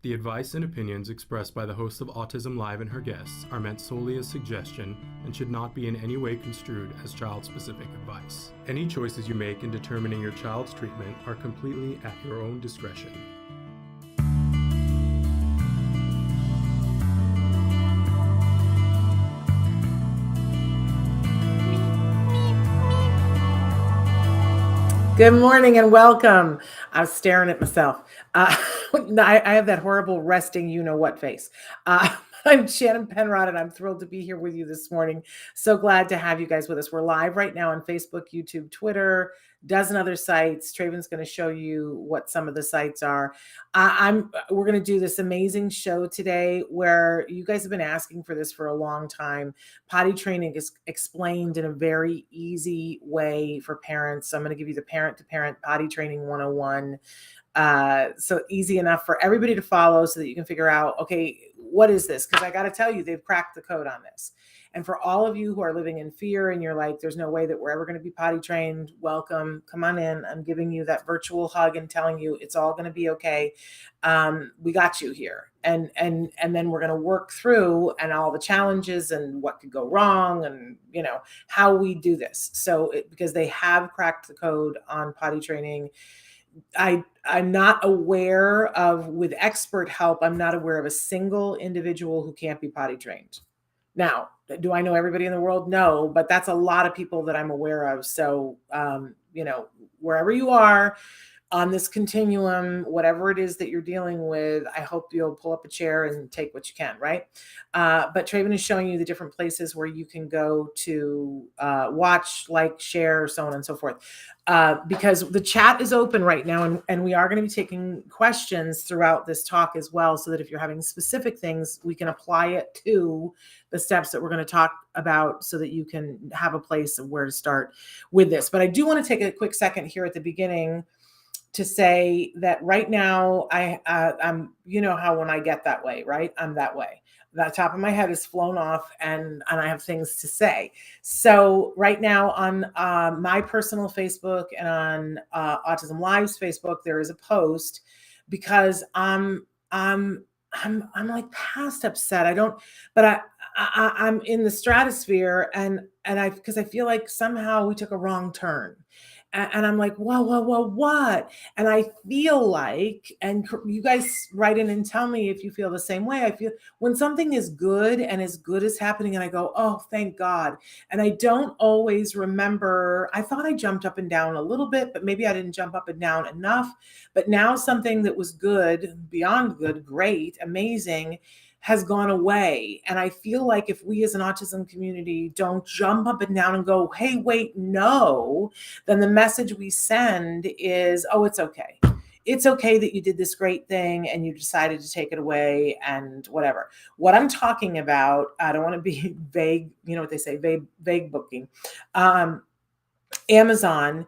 The advice and opinions expressed by the host of Autism Live and her guests are meant solely as suggestion and should not be in any way construed as child-specific advice. Any choices you make in determining your child's treatment are completely at your own discretion. Good morning and welcome. I was staring at myself. I have that horrible resting you-know-what face. I'm Shannon Penrod, and I'm thrilled to be here with you this morning. So glad to have you guys with us. We're live right now on Facebook, YouTube, Twitter, dozen other sites. Traven's going to show you what some of the sites are. We're going to do this amazing show today where you guys have been asking for this for a long time. Potty training is explained in a very easy way for parents. So I'm going to give you the parent-to-parent potty training 101. So easy enough for everybody to follow so that you can figure out, okay, what is this? Because I got to tell you, they've cracked the code on this. And for all of you who are living in fear and you're like, there's no way that we're ever going to be potty trained, welcome, come on in. I'm giving you that virtual hug and telling you it's all going to be okay. We got you here. And then we're going to work through and all the challenges and what could go wrong and, how we do this. So because they have cracked the code on potty training, I'm not aware of, with expert help, I'm not aware of a single individual who can't be potty trained. Now, do I know everybody in the world? No, but that's a lot of people that I'm aware of. So, wherever you are on this continuum, whatever it is that you're dealing with, I hope you'll pull up a chair and take what you can, right? But Traven is showing you the different places where you can go to watch, like, share, so on and so forth. Because the chat is open right now, and we are going to be taking questions throughout this talk as well, so that if you're having specific things, we can apply it to the steps that we're going to talk about so that you can have a place of where to start with this. But I do want to take a quick second here at the beginning to say that right now I'm, how when I get that way, right? I'm that way. The top of my head is flown off and I have things to say. So right now on my personal Facebook and on Autism Live's Facebook, there is a post because I'm like past upset. I'm in the stratosphere because I feel like somehow we took a wrong turn. And I'm like, whoa, what? And I feel like, and you guys write in and tell me if you feel the same way. I feel when something is good and as good is happening and I go, oh, thank God. And I don't always remember, I thought I jumped up and down a little bit, but maybe I didn't jump up and down enough. But now something that was good, beyond good, great, amazing, has gone away. And I feel like if we as an autism community don't jump up and down and go, hey, wait, no, then the message we send is, oh, it's okay. It's okay that you did this great thing and you decided to take it away and whatever. What I'm talking about, I don't want to be vague, you know what they say, vague booking. Amazon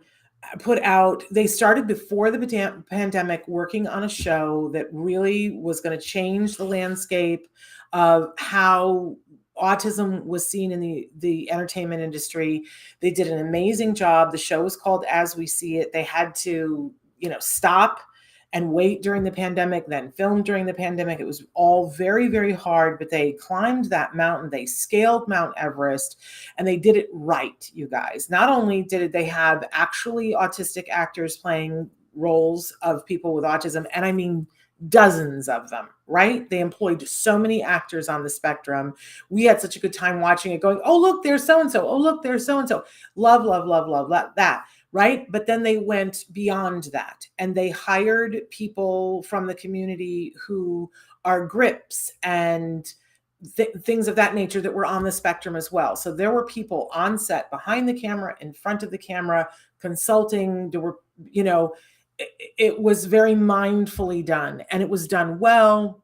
put out, they started before the pandemic working on a show that really was going to change the landscape of how autism was seen in the entertainment industry. They did an amazing job. The show was called As We See It. They had to, stop and wait during the pandemic, then film during the pandemic. It was all very, very hard, but they climbed that mountain. They scaled Mount Everest and they did it right, you guys. Not only did they have actually autistic actors playing roles of people with autism, and I mean dozens of them, right? They employed so many actors on the spectrum. We had such a good time watching it going, oh, look, there's so-and-so. Oh, look, there's so-and-so. Love that. Right? But then they went beyond that and they hired people from the community who are grips and things of that nature that were on the spectrum as well. So there were people on set, behind the camera, in front of the camera, consulting. There were, it was very mindfully done and it was done well.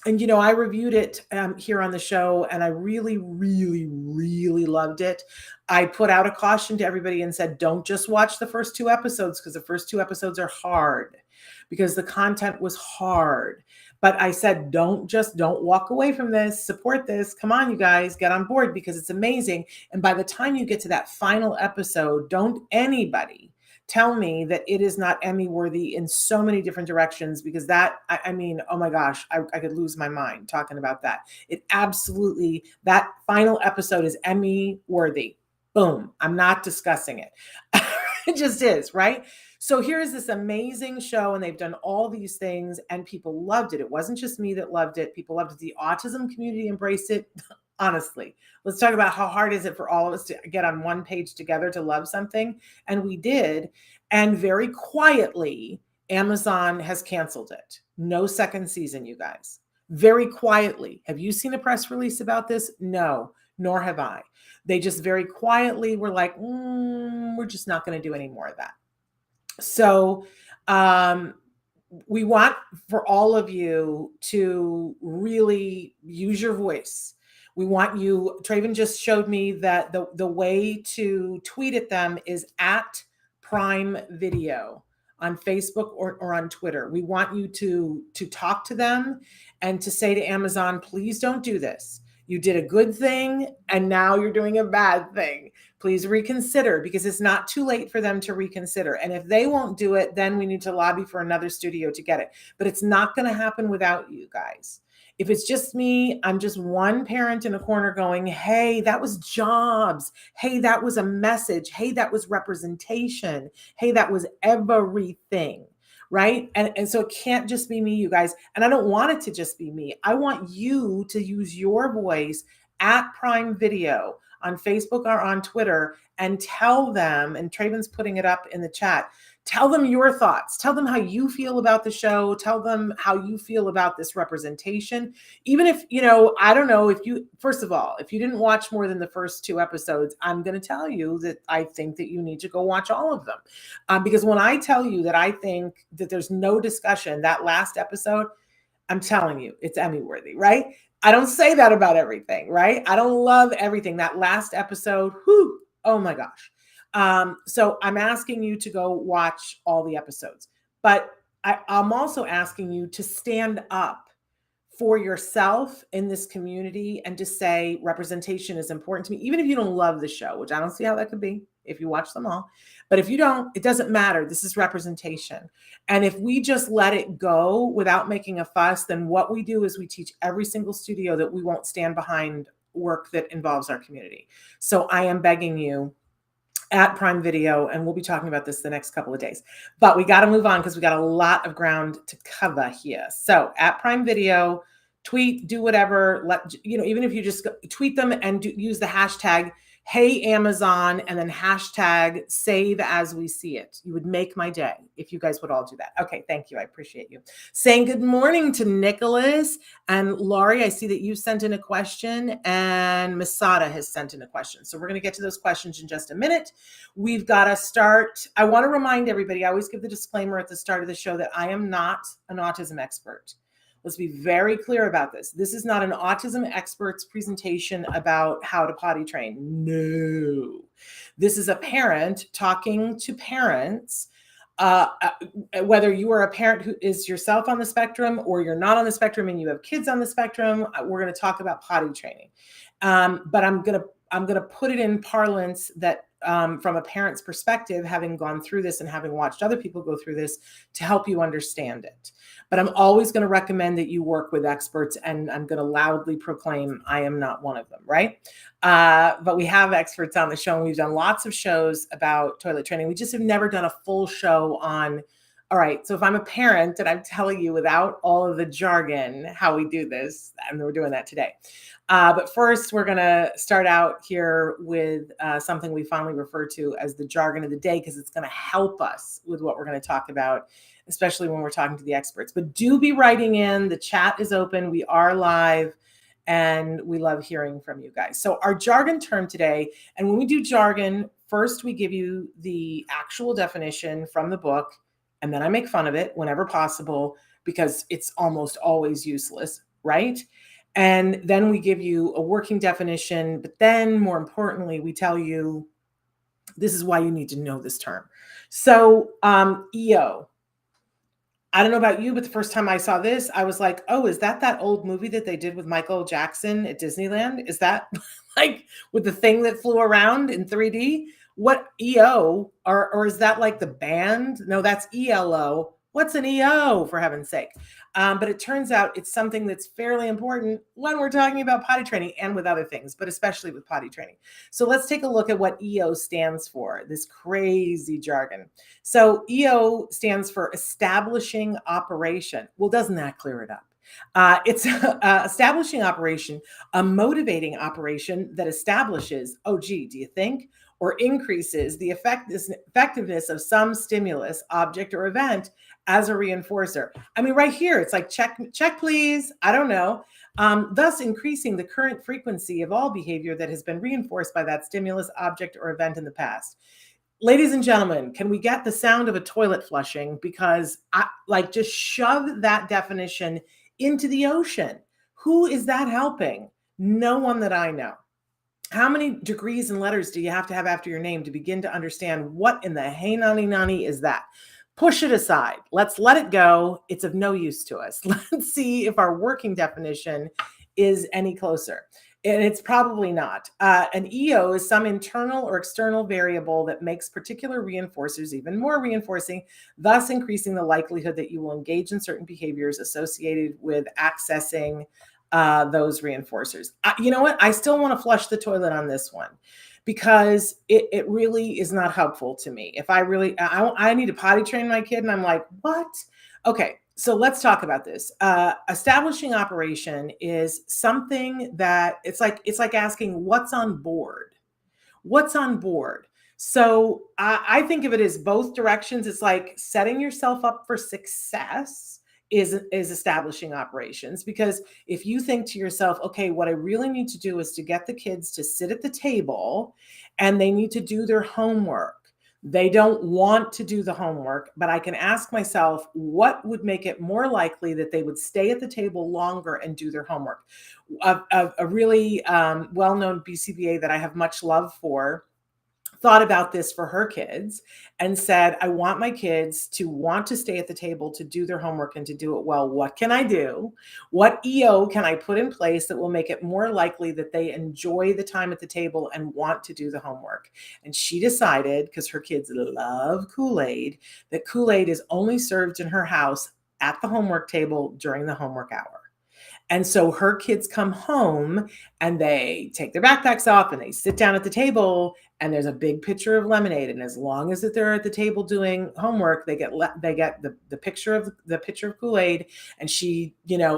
And, I reviewed it here on the show and I really, really, really loved it. I put out a caution to everybody and said, don't just watch the first 2 episodes because the first 2 episodes are hard because the content was hard. But I said, don't walk away from this, support this. Come on, you guys, get on board because it's amazing. And by the time you get to that final episode, don't anybody tell me that it is not Emmy worthy in so many different directions, because that, I mean, oh my gosh, I could lose my mind talking about that. It absolutely, that final episode is Emmy worthy. Boom. I'm not discussing it. It just is, right? So here's this amazing show, and they've done all these things, and people loved it. It wasn't just me that loved it. People loved it. The autism community embraced it. Honestly, let's talk about how hard is it for all of us to get on one page together to love something. And we did. And very quietly, Amazon has canceled it. No second season, you guys. Very quietly. Have you seen a press release about this? No, nor have I. They just very quietly were like, we're just not going to do any more of that. So we want for all of you to really use your voice. We want you, Traven just showed me that the way to tweet at them is at Prime Video on Facebook or on Twitter. We want you to talk to them and to say to Amazon, please don't do this. You did a good thing and now you're doing a bad thing. Please reconsider, because it's not too late for them to reconsider. And if they won't do it, then we need to lobby for another studio to get it. But it's not going to happen without you guys. If it's just me, I'm just one parent in a corner going, hey, that was jobs. Hey, that was a message. Hey, that was representation. Hey, that was everything. Right? And so it can't just be me, you guys. And I don't want it to just be me. I want you to use your voice at Prime Video on Facebook or on Twitter and tell them, and Traven's putting it up in the chat, tell them your thoughts. Tell them how you feel about the show. Tell them how you feel about this representation. Even if, I don't know if you, first of all, if you didn't watch more than the first 2 episodes, I'm going to tell you that I think that you need to go watch all of them. Because when I tell you that I think that there's no discussion, that last episode, I'm telling you, it's Emmy worthy, right? I don't say that about everything, right? I don't love everything. That last episode, whew, oh my gosh. So I'm asking you to go watch all the episodes, but I'm also asking you to stand up for yourself in this community and to say representation is important to me, even if you don't love the show, which I don't see how that could be if you watch them all. But if you don't, it doesn't matter. This is representation. And if we just let it go without making a fuss, then what we do is we teach every single studio that we won't stand behind work that involves our community. So I am begging you at Prime Video, and we'll be talking about this the next couple of days. But we got to move on because we got a lot of ground to cover here. So at Prime Video, tweet, do whatever. Even if you just tweet them and use the hashtag Hey Amazon, and then hashtag save as we see it. You would make my day if you guys would all do that. Okay, thank you. I appreciate you. Saying good morning to Nicholas and Laurie. I see that you sent in a question, and Masada has sent in a question. So we're going to get to those questions in just a minute. We've got to start. I want to remind everybody, I always give the disclaimer at the start of the show that I am not an autism expert. Let's be very clear about this. This is not an autism expert's presentation about how to potty train. No. This is a parent talking to parents, whether you are a parent who is yourself on the spectrum or you're not on the spectrum and you have kids on the spectrum. We're going to talk about potty training. But I'm going to put it in parlance that from a parent's perspective, having gone through this and having watched other people go through this, to help you understand it. But I'm always going to recommend that you work with experts, and I'm going to loudly proclaim I am not one of them, right? But we have experts on the show, and we've done lots of shows about toilet training. We just have never done a full show on, all right, so if I'm a parent and I'm telling you without all of the jargon how we do this, and we're doing that today. But first, we're going to start out here with something we fondly refer to as the jargon of the day, because it's going to help us with what we're going to talk about, especially when we're talking to the experts. But do be writing in. The chat is open. We are live, and we love hearing from you guys. So our jargon term today, and when we do jargon, first we give you the actual definition from the book, and then I make fun of it whenever possible because it's almost always useless, right? And then we give you a working definition, but then more importantly, we tell you this is why you need to know this term. So EO, I don't know about you, but the first time I saw this, I was like, oh, is that old movie that they did with Michael Jackson at Disneyland? Is that like with the thing that flew around in 3D? What EO, or is that like the band? No, that's ELO. What's an EO, for heaven's sake? But it turns out it's something that's fairly important when we're talking about potty training and with other things, but especially with potty training. So let's take a look at what EO stands for, this crazy jargon. So EO stands for establishing operation. Well, doesn't that clear it up? It's establishing operation, a motivating operation that establishes, oh, gee, do you think? Or increases the effectiveness of some stimulus, object, or event as a reinforcer. I mean, right here, it's like, check, please. I don't know. Thus increasing the current frequency of all behavior that has been reinforced by that stimulus, object, or event in the past. Ladies and gentlemen, can we get the sound of a toilet flushing? Because just shove that definition into the ocean. Who is that helping? No one that I know. How many degrees and letters do you have to have after your name to begin to understand what in the hey nani nani is that? Push it aside. Let's let it go. It's of no use to us. Let's see if our working definition is any closer. And it's probably not. An EO is some internal or external variable that makes particular reinforcers even more reinforcing, thus increasing the likelihood that you will engage in certain behaviors associated with accessing those reinforcers. You know what? I still want to flush the toilet on this one because it really is not helpful to me. If I need to potty train my kid and I'm like, what? Okay. So let's talk about this. Establishing operation is something that it's like asking what's on board. What's on board? So I think of it as both directions. It's like setting yourself up for success is establishing operations, because if you think to yourself, okay, what I really need to do is to get the kids to sit at the table and they need to do their homework. They don't want to do the homework, but I can ask myself, what would make it more likely that they would stay at the table longer and do their homework? A really well-known BCBA that I have much love for thought about this for her kids and said, I want my kids to want to stay at the table to do their homework and to do it well. What can I do? What EO can I put in place that will make it more likely that they enjoy the time at the table and want to do the homework? And she decided, because her kids love Kool-Aid, that Kool-Aid is only served in her house at the homework table during the homework hour. And so her kids come home and they take their backpacks off and they sit down at the table and there's a big pitcher of lemonade. And as long as they're at the table doing homework, they get the pitcher of Kool-Aid. And she,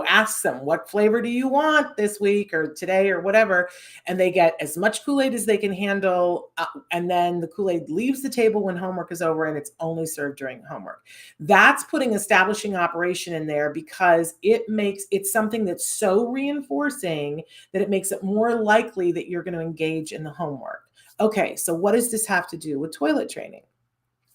asks them, what flavor do you want this week or today or whatever? And they get as much Kool-Aid as they can handle. And then the Kool-Aid leaves the table when homework is over and it's only served during homework. That's putting establishing operation in there because it's something that's so reinforcing that it makes it more likely that you're going to engage in the homework. Okay, so what does this have to do with toilet training?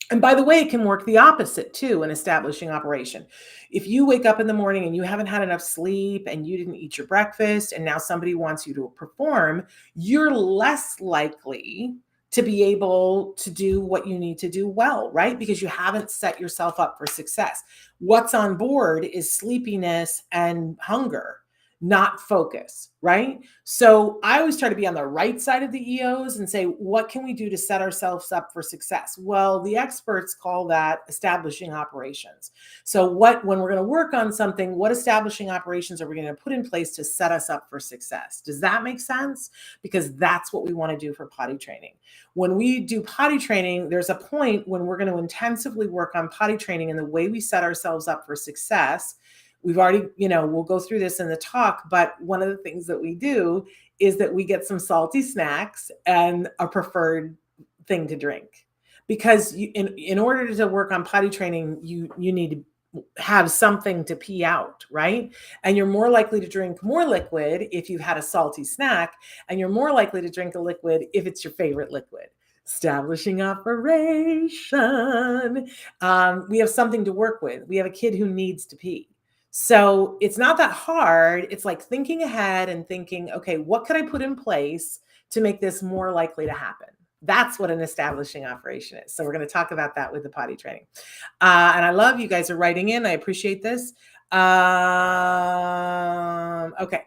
And by the way, it can work the opposite too in establishing operation. If you wake up in the morning and you haven't had enough sleep and you didn't eat your breakfast and now somebody wants you to perform, you're less likely to be able to do what you need to do well, right? Because you haven't set yourself up for success. What's on board is sleepiness and hunger, not focus, right? So I always try to be on the right side of the EOs and say, what can we do to set ourselves up for success? Well, the experts call that establishing operations. So when we're going to work on something, what establishing operations are we going to put in place to set us up for success? Does that make sense? Because that's what we want to do for potty training. When we do potty training, there's a point when we're going to intensively work on potty training and the way we set ourselves up for success. We've already, we'll go through this in the talk, but one of the things that we do is that we get some salty snacks and a preferred thing to drink. Because in order to work on potty training, you need to have something to pee out, right? And you're more likely to drink more liquid if you've had a salty snack, and you're more likely to drink a liquid if it's your favorite liquid. Establishing operation. We have something to work with. We have a kid who needs to pee. So it's not that hard. It's like thinking ahead and thinking, okay, what could I put in place to make this more likely to happen? That's what an establishing operation is. So we're going to talk about that with the potty training. And I love you guys are writing in. I appreciate this. Okay.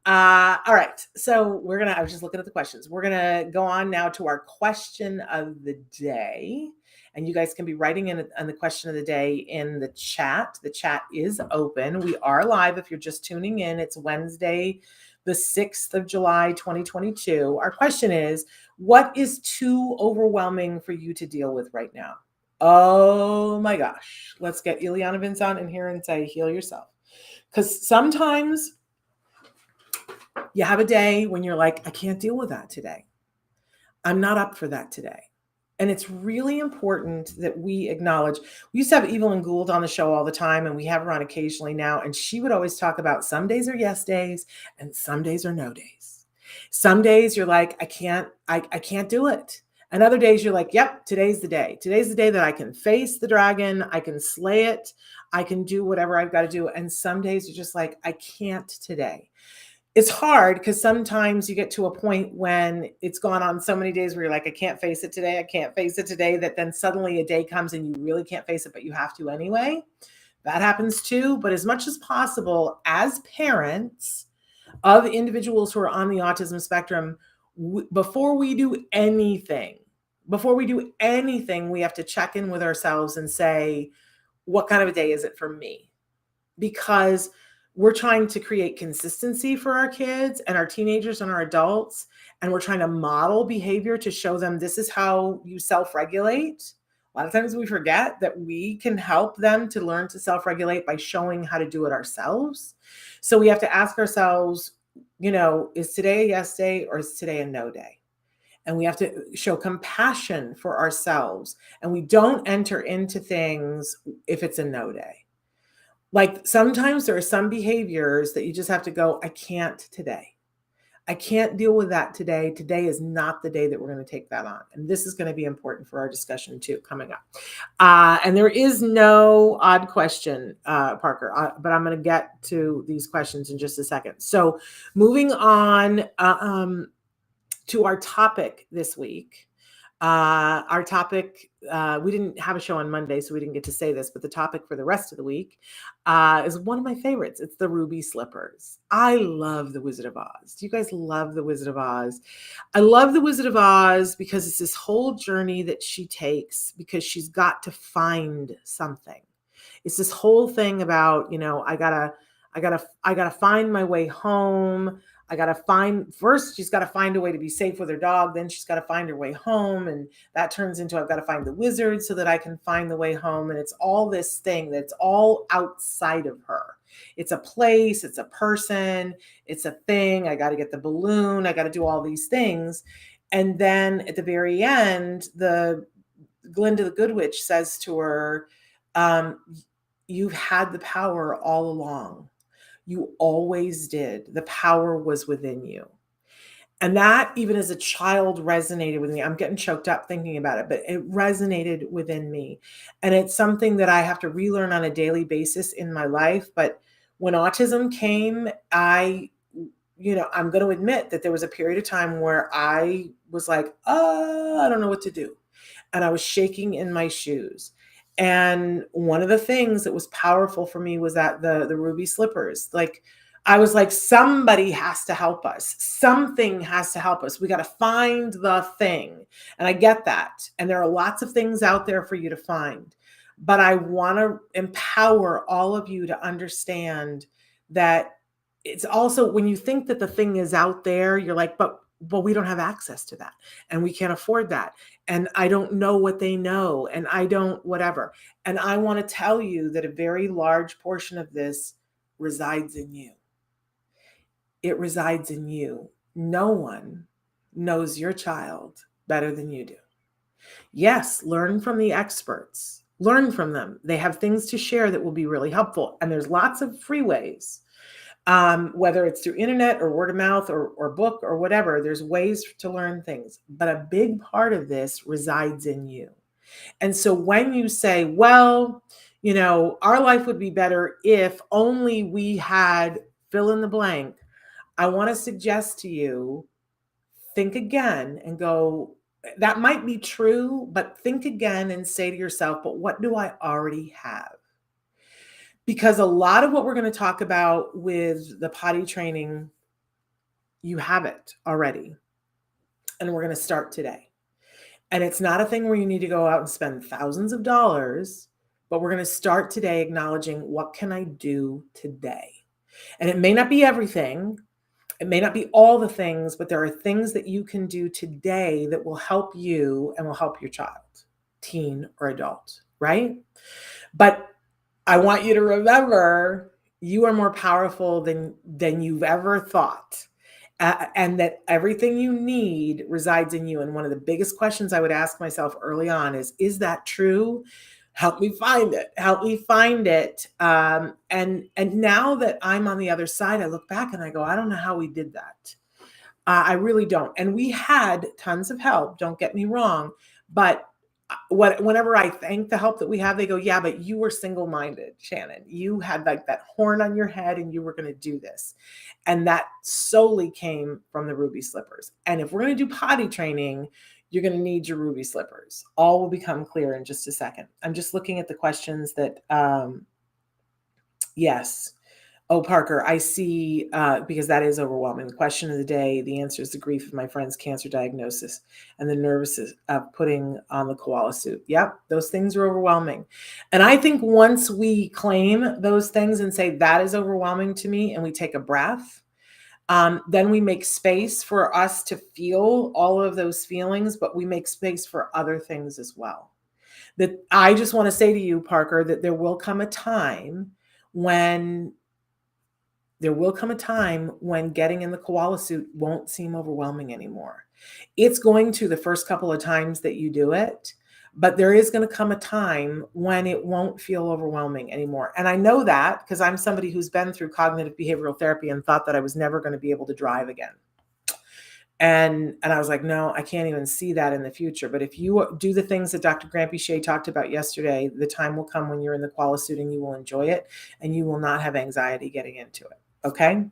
All right. So I was just looking at the questions. We're going to go on now to our question of the day. And you guys can be writing in on the question of the day in the chat. The chat is open. We are live. If you're just tuning in, it's Wednesday, the 6th of July, 2022. Our question is, what is too overwhelming for you to deal with right now? Oh my gosh. Let's get Ileana Vincent in here and say, heal yourself. Because sometimes you have a day when you're like, I can't deal with that today. I'm not up for that today. And it's really important that we acknowledge. We used to have Evelyn Gould on the show all the time, and we have her on occasionally now. And she would always talk about some days are yes days and some days are no days. Some days you're like, I can't do it. And other days you're like, yep, today's the day. Today's the day that I can face the dragon. I can slay it. I can do whatever I've got to do. And some days you're just like, I can't today. It's hard because sometimes you get to a point when it's gone on so many days where you're like, I can't face it today. I can't face it today. That then suddenly a day comes and you really can't face it, but you have to anyway. That happens too. But as much as possible, as parents of individuals who are on the autism spectrum, before we do anything, we have to check in with ourselves and say, what kind of a day is it for me? Because we're trying to create consistency for our kids and our teenagers and our adults. And we're trying to model behavior to show them this is how you self-regulate. A lot of times we forget that we can help them to learn to self-regulate by showing how to do it ourselves. So we have to ask ourselves, is today a yes day or is today a no day? And we have to show compassion for ourselves. And we don't enter into things if it's a no day. Like sometimes there are some behaviors that you just have to go, I can't today. I can't deal with that today. Today is not the day that we're going to take that on. And this is going to be important for our discussion too, coming up. And there is no odd question, Parker, but I'm going to get to these questions in just a second. So moving on to our topic this week. Our topic, we didn't have a show on Monday, so we didn't get to say this, but the topic for the rest of the week is one of my favorites. It's the ruby slippers. I love the Wizard of Oz. Do you guys love the Wizard of Oz? I love the Wizard of Oz because it's this whole journey that she takes because she's got to find something. It's this whole thing about, I gotta find my way home. First, she's got to find a way to be safe with her dog. Then she's got to find her way home. And that turns into, I've got to find the wizard so that I can find the way home. And it's all this thing that's all outside of her. It's a place, it's a person, it's a thing. I got to get the balloon. I got to do all these things. And then at the very end, Glinda the Good Witch says to her, you've had the power all along. You always did. The power was within you. And that, even as a child, resonated with me. I'm getting choked up thinking about it, but it resonated within me. And it's something that I have to relearn on a daily basis in my life. But when autism came, I'm going to admit that there was a period of time where I was like, I don't know what to do. And I was shaking in my shoes. And one of the things that was powerful for me was that the ruby slippers. Like, I was like, somebody has to help us. Something has to help us. We got to find the thing. And I get that. And there are lots of things out there for you to find. But I want to empower all of you to understand that it's also, when you think that the thing is out there, you're like, but we don't have access to that. And we can't afford that. And I don't know what they know. And I don't, whatever. And I want to tell you that a very large portion of this resides in you. It resides in you. No one knows your child better than you do. Yes, learn from the experts. Learn from them. They have things to share that will be really helpful. And there's lots of free ways. Whether it's through internet or word of mouth or book or whatever, there's ways to learn things. But a big part of this resides in you. And so when you say, well, our life would be better if only we had fill in the blank, I want to suggest to you, think again and go, that might be true, but think again and say to yourself, but what do I already have? Because a lot of what we're going to talk about with the potty training You have it already. And we're going to start today. And it's not a thing where you need to go out and spend thousands of dollars, but we're going to start today acknowledging, what can I do today? And it may not be everything. It may not be all the things, but there are things that you can do today that will help you and will help your child, teen or adult, right? But I want you to remember, you are more powerful than you've ever thought. And that everything you need resides in you. And one of the biggest questions I would ask myself early on is that true? Help me find it. Help me find it. And now that I'm on the other side, I look back and I go, I don't know how we did that. I really don't. And we had tons of help, don't get me wrong. But whenever I thank the help that we have, they go, yeah, but you were single-minded, Shannon. You had like that horn on your head and you were going to do this. And that solely came from the ruby slippers. And if we're going to do potty training, you're going to need your ruby slippers. All will become clear in just a second. I'm just looking at the questions that, yes. Oh, Parker, I see, because that is overwhelming. The question of the day, the answer is the grief of my friend's cancer diagnosis and the nervousness of putting on the koala suit. Yep, those things are overwhelming. And I think once we claim those things and say that is overwhelming to me, and we take a breath, then we make space for us to feel all of those feelings, but we make space for other things as well. That I just want to say to you, Parker, that there will come a time when getting in the koala suit won't seem overwhelming anymore. It's going to the first couple of times that you do it, but there is going to come a time when it won't feel overwhelming anymore. And I know that because I'm somebody who's been through cognitive behavioral therapy and thought that I was never going to be able to drive again. And I was like, no, I can't even see that in the future. But if you do the things that Dr. Grampy Shea talked about yesterday, the time will come when you're in the koala suit and you will enjoy it and you will not have anxiety getting into it. Okay.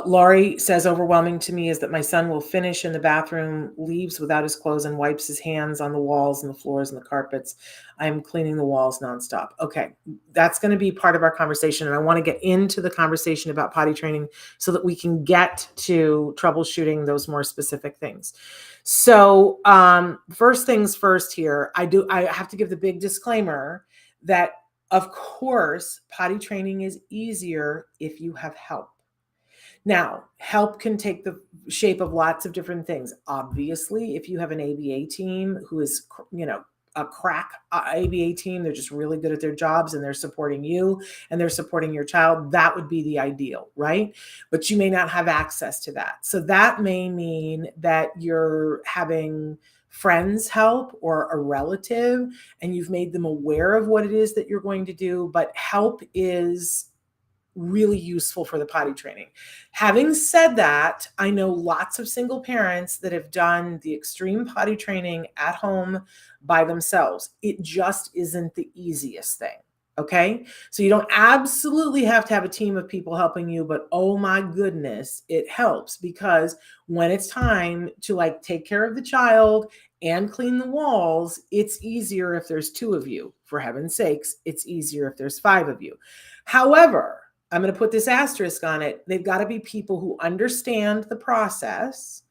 Laurie says, overwhelming to me is that my son will finish in the bathroom, leaves without his clothes, and wipes his hands on the walls and the floors and the carpets. I am cleaning the walls nonstop. Okay, that's going to be part of our conversation. And I want to get into the conversation about potty training so that we can get to troubleshooting those more specific things. So first things first here, I have to give the big disclaimer that, of course, potty training is easier if you have help. Now, help can take the shape of lots of different things. Obviously, if you have an ABA team who is, a crack ABA team, they're just really good at their jobs and they're supporting you and they're supporting your child, that would be the ideal, right? But you may not have access to that. So that may mean that you're having friends help or a relative and you've made them aware of what it is that you're going to do, but help is really useful for the potty training. Having said that, I know lots of single parents that have done the extreme potty training at home by themselves. It just isn't the easiest thing. Okay. So you don't absolutely have to have a team of people helping you, but oh my goodness, it helps because when it's time to take care of the child and clean the walls, it's easier if there's 2 of you. For heaven's sakes, it's easier if there's 5 of you. However, I'm going to put this asterisk on it. They've got to be people who understand the process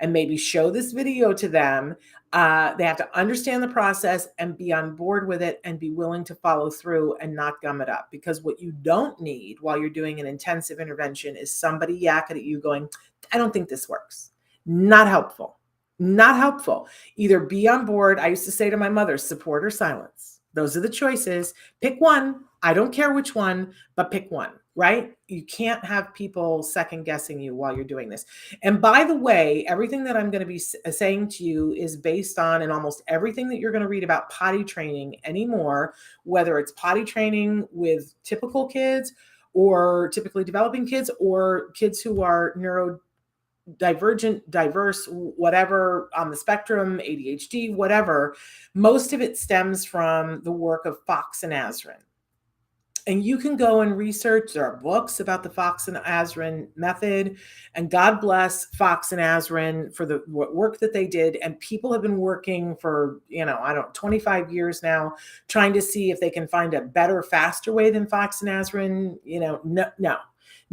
and maybe show this video to them. They have to understand the process and be on board with it and be willing to follow through and not gum it up. Because what you don't need while you're doing an intensive intervention is somebody yakking at you going, I don't think this works. Not helpful. Not helpful. Either be on board. I used to say to my mother, support or silence. Those are the choices. Pick one. I don't care which one, but pick one, right? You can't have people second guessing you while you're doing this. And by the way, everything that I'm going to be saying to you is based on, and almost everything that you're going to read about potty training anymore, whether it's potty training with typical kids or typically developing kids or kids who are neurodivergent, diverse, whatever on the spectrum, ADHD, whatever, most of it stems from the work of Fox and Azrin. And you can go and research. There are books about the Fox and Azrin method, and God bless Fox and Azrin for the work that they did. And people have been working for, 25 years now, trying to see if they can find a better, faster way than Fox and Azrin.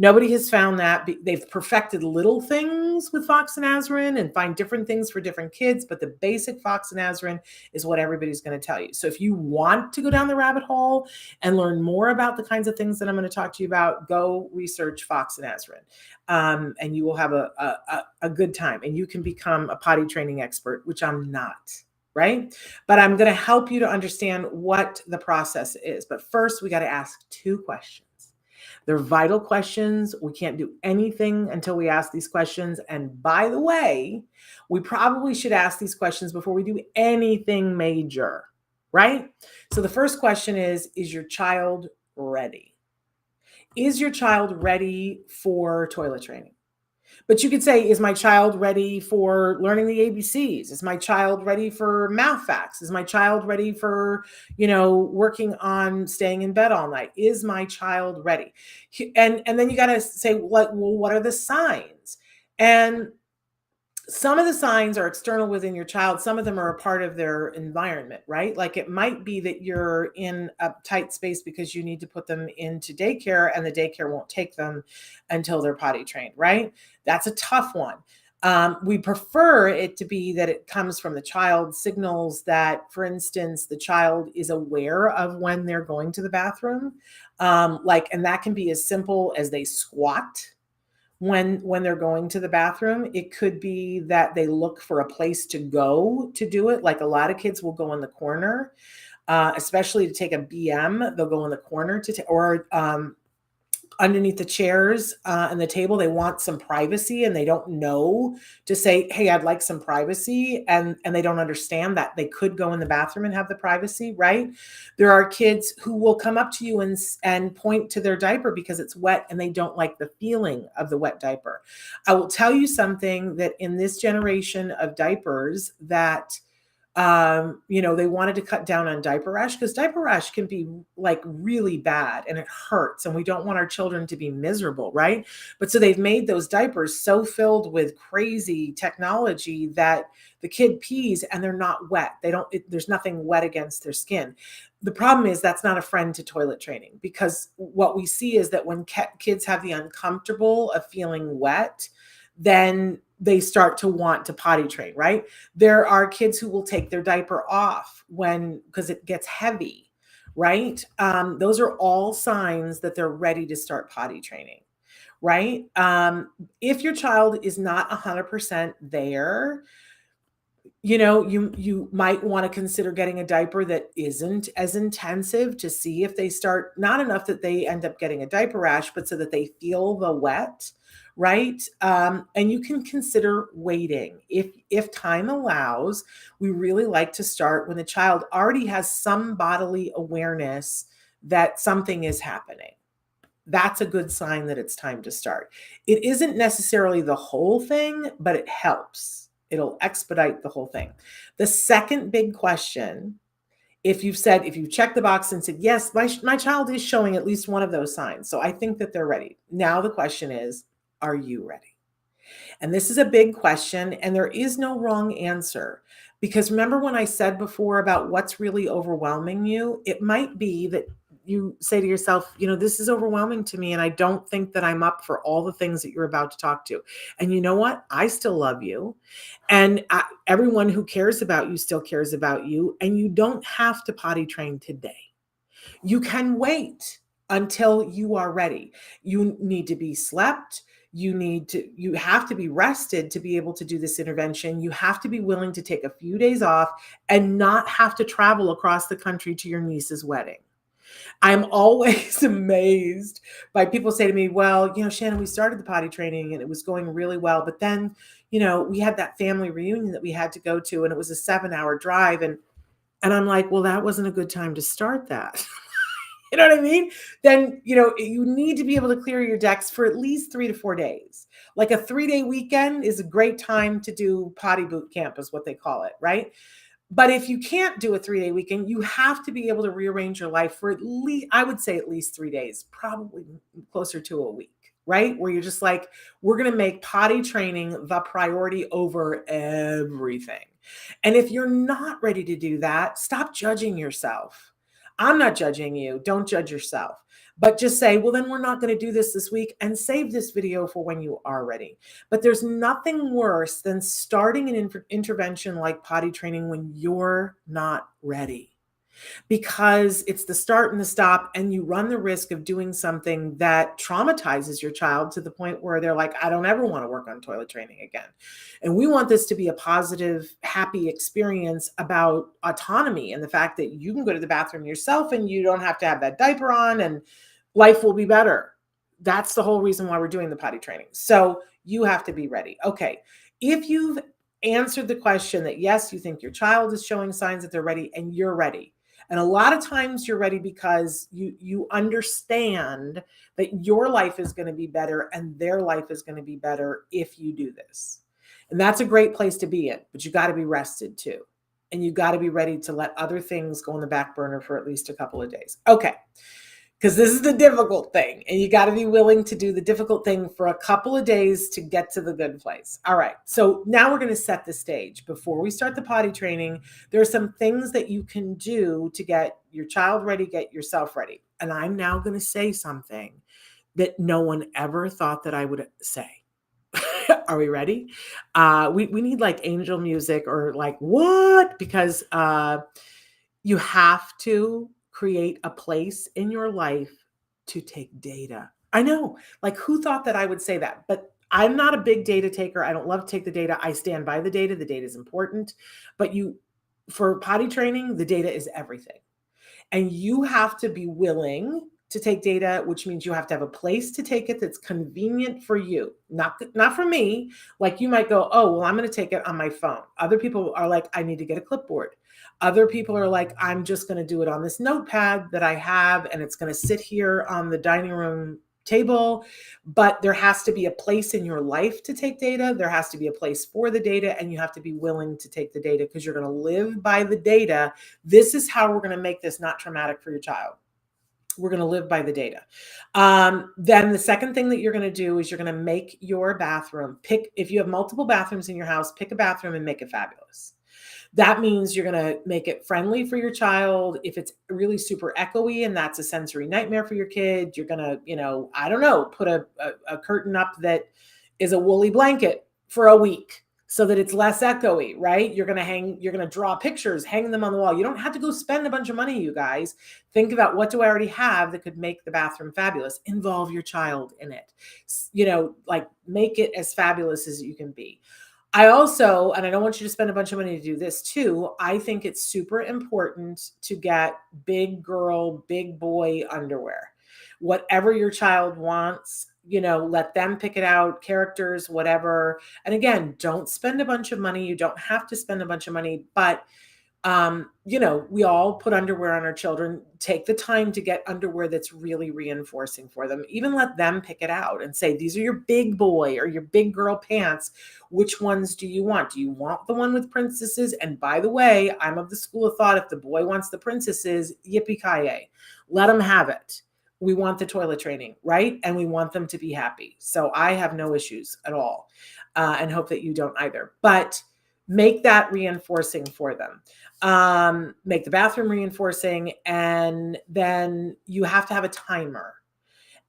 Nobody has found that. They've perfected little things with foxynazerin and find different things for different kids, but the basic foxynazerin is what everybody's going to tell you. So if you want to go down the rabbit hole and learn more about the kinds of things that I'm going to talk to you about, go research foxynazerin, and you will have a good time, and you can become a potty training expert, which I'm not. Right? But I'm going to help you to understand what the process is. But first, we got to ask 2 questions. They're vital questions. We can't do anything until we ask these questions. And by the way, we probably should ask these questions before we do anything major, right? So the first question is your child ready? Is your child ready for toilet training? But you could say, is my child ready for learning the ABCs? Is my child ready for math facts? Is my child ready for, working on staying in bed all night? Is my child ready? And then you got to say, well, what are the signs? And some of the signs are external within your child. Some of them are a part of their environment, right? Like it might be that you're in a tight space because you need to put them into daycare and the daycare won't take them until they're potty trained, right? That's a tough one. We prefer it to be that it comes from the child, signals that, for instance, the child is aware of when they're going to the bathroom. And that can be as simple as they squat when they're going to the bathroom. It could be that they look for a place to go to do it. Like a lot of kids will go in the corner, especially to take a BM. They'll go in the corner or underneath the chairs and the table. They want some privacy and they don't know to say, hey, I'd like some privacy. And they don't understand that they could go in the bathroom and have the privacy, right? There are kids who will come up to you and point to their diaper because it's wet and they don't like the feeling of the wet diaper. I will tell you something, that in this generation of diapers that they wanted to cut down on diaper rash, because diaper rash can be like really bad and it hurts and we don't want our children to be miserable, right? But so they've made those diapers so filled with crazy technology that the kid pees and they're not wet. There's nothing wet against their skin. The problem is that's not a friend to toilet training, because what we see is that when kids have the uncomfortable of feeling wet, then they start to want to potty train, right? There are kids who will take their diaper off because it gets heavy, right? Those are all signs that they're ready to start potty training, right? If your child is not 100% there, you might want to consider getting a diaper that isn't as intensive to see if they start, not enough that they end up getting a diaper rash, but so that they feel the wet, right? And you can consider waiting. If time allows, we really like to start when the child already has some bodily awareness that something is happening. That's a good sign that it's time to start. It isn't necessarily the whole thing, but it helps. It'll expedite the whole thing. The second big question, if you've checked the box and said, yes, my child is showing at least one of those signs, so I think that they're ready. Now the question is, are you ready? And this is a big question, and there is no wrong answer. Because remember when I said before about what's really overwhelming you? It might be that you say to yourself, this is overwhelming to me, and I don't think that I'm up for all the things that you're about to talk to. And you know what? I still love you. And everyone who cares about you still cares about you. And you don't have to potty train today. You can wait until you are ready. You need to be slept. You have to be rested to be able to do this intervention. You have to be willing to take a few days off and not have to travel across the country to your niece's wedding. I'm always amazed by people say to me, well, Shannon, we started the potty training and it was going really well. But then, we had that family reunion that we had to go to, and it was a 7-hour drive. And I'm like, well, that wasn't a good time to start that. You know what I mean? Then, you need to be able to clear your decks for at least 3 to 4 days. Like a 3-day weekend is a great time to do potty boot camp, is what they call it, right? But if you can't do a 3-day weekend, you have to be able to rearrange your life for I would say at least 3 days, probably closer to a week, right? Where you're just like, we're going to make potty training the priority over everything. And if you're not ready to do that, stop judging yourself. I'm not judging you. Don't judge yourself. But just say, well, then we're not going to do this week, and save this video for when you are ready. But there's nothing worse than starting an intervention like potty training when you're not ready, because it's the start and the stop, and you run the risk of doing something that traumatizes your child to the point where they're like, I don't ever want to work on toilet training again. And we want this to be a positive, happy experience about autonomy and the fact that you can go to the bathroom yourself and you don't have to have that diaper on, and life will be better. That's the whole reason why we're doing the potty training. So you have to be ready. Okay. If you've answered the question that yes, you think your child is showing signs that they're ready, and you're ready. And a lot of times you're ready because you understand that your life is going to be better and their life is going to be better if you do this. And that's a great place to be in, but you got to be rested too. And you got to be ready to let other things go on the back burner for at least a couple of days. Okay. Because this is the difficult thing, and you got to be willing to do the difficult thing for a couple of days to get to the good place. All right. So now we're going to set the stage. Before we start the potty training, there are some things that you can do to get your child ready, get yourself ready. And I'm now going to say something that no one ever thought that I would say. Are we ready? We need like angel music or like what? Because you have to create a place in your life to take data. I know, like who thought that I would say that? But I'm not a big data taker. I don't love to take the data. I stand by the data. The data is important. But for potty training, the data is everything. And you have to be willing to take data, which means you have to have a place to take it that's convenient for you, not for me. Like you might go, oh, well, I'm going to take it on my phone. Other people are like, I need to get a clipboard. Other people are like, I'm just going to do it on this notepad that I have, and it's going to sit here on the dining room table. But there has to be a place in your life to take data. There has to be a place for the data, and you have to be willing to take the data because you're going to live by the data. This is how we're going to make this not traumatic for your child. We're going to live by the data. Then the second thing that you're going to do is you're going to make your bathroom. If you have multiple bathrooms in your house, pick a bathroom and make it fabulous. That means you're going to make it friendly for your child. If it's really super echoey and that's a sensory nightmare for your kid, you're going to, I don't know, put a curtain up that is a woolly blanket for a week so that it's less echoey, right? You're going to draw pictures, hang them on the wall. You don't have to go spend a bunch of money, you guys. Think about, what do I already have that could make the bathroom fabulous? Involve your child in it. Like make it as fabulous as you can be. I also, and I don't want you to spend a bunch of money to do this too, I think it's super important to get big girl, big boy underwear. Whatever your child wants, let them pick it out, characters, whatever. And again, don't spend a bunch of money. You don't have to spend a bunch of money, but we all put underwear on our children. Take the time to get underwear that's really reinforcing for them. Even let them pick it out and say, these are your big boy or your big girl pants. Which ones do you want? Do you want the one with princesses? And by the way, I'm of the school of thought, if the boy wants the princesses, yippee-ki-yay, let them have it. We want the toilet training, right? And we want them to be happy. So I have no issues at all, and hope that you don't either. But make that reinforcing for them. Make the bathroom reinforcing, and then you have to have a timer.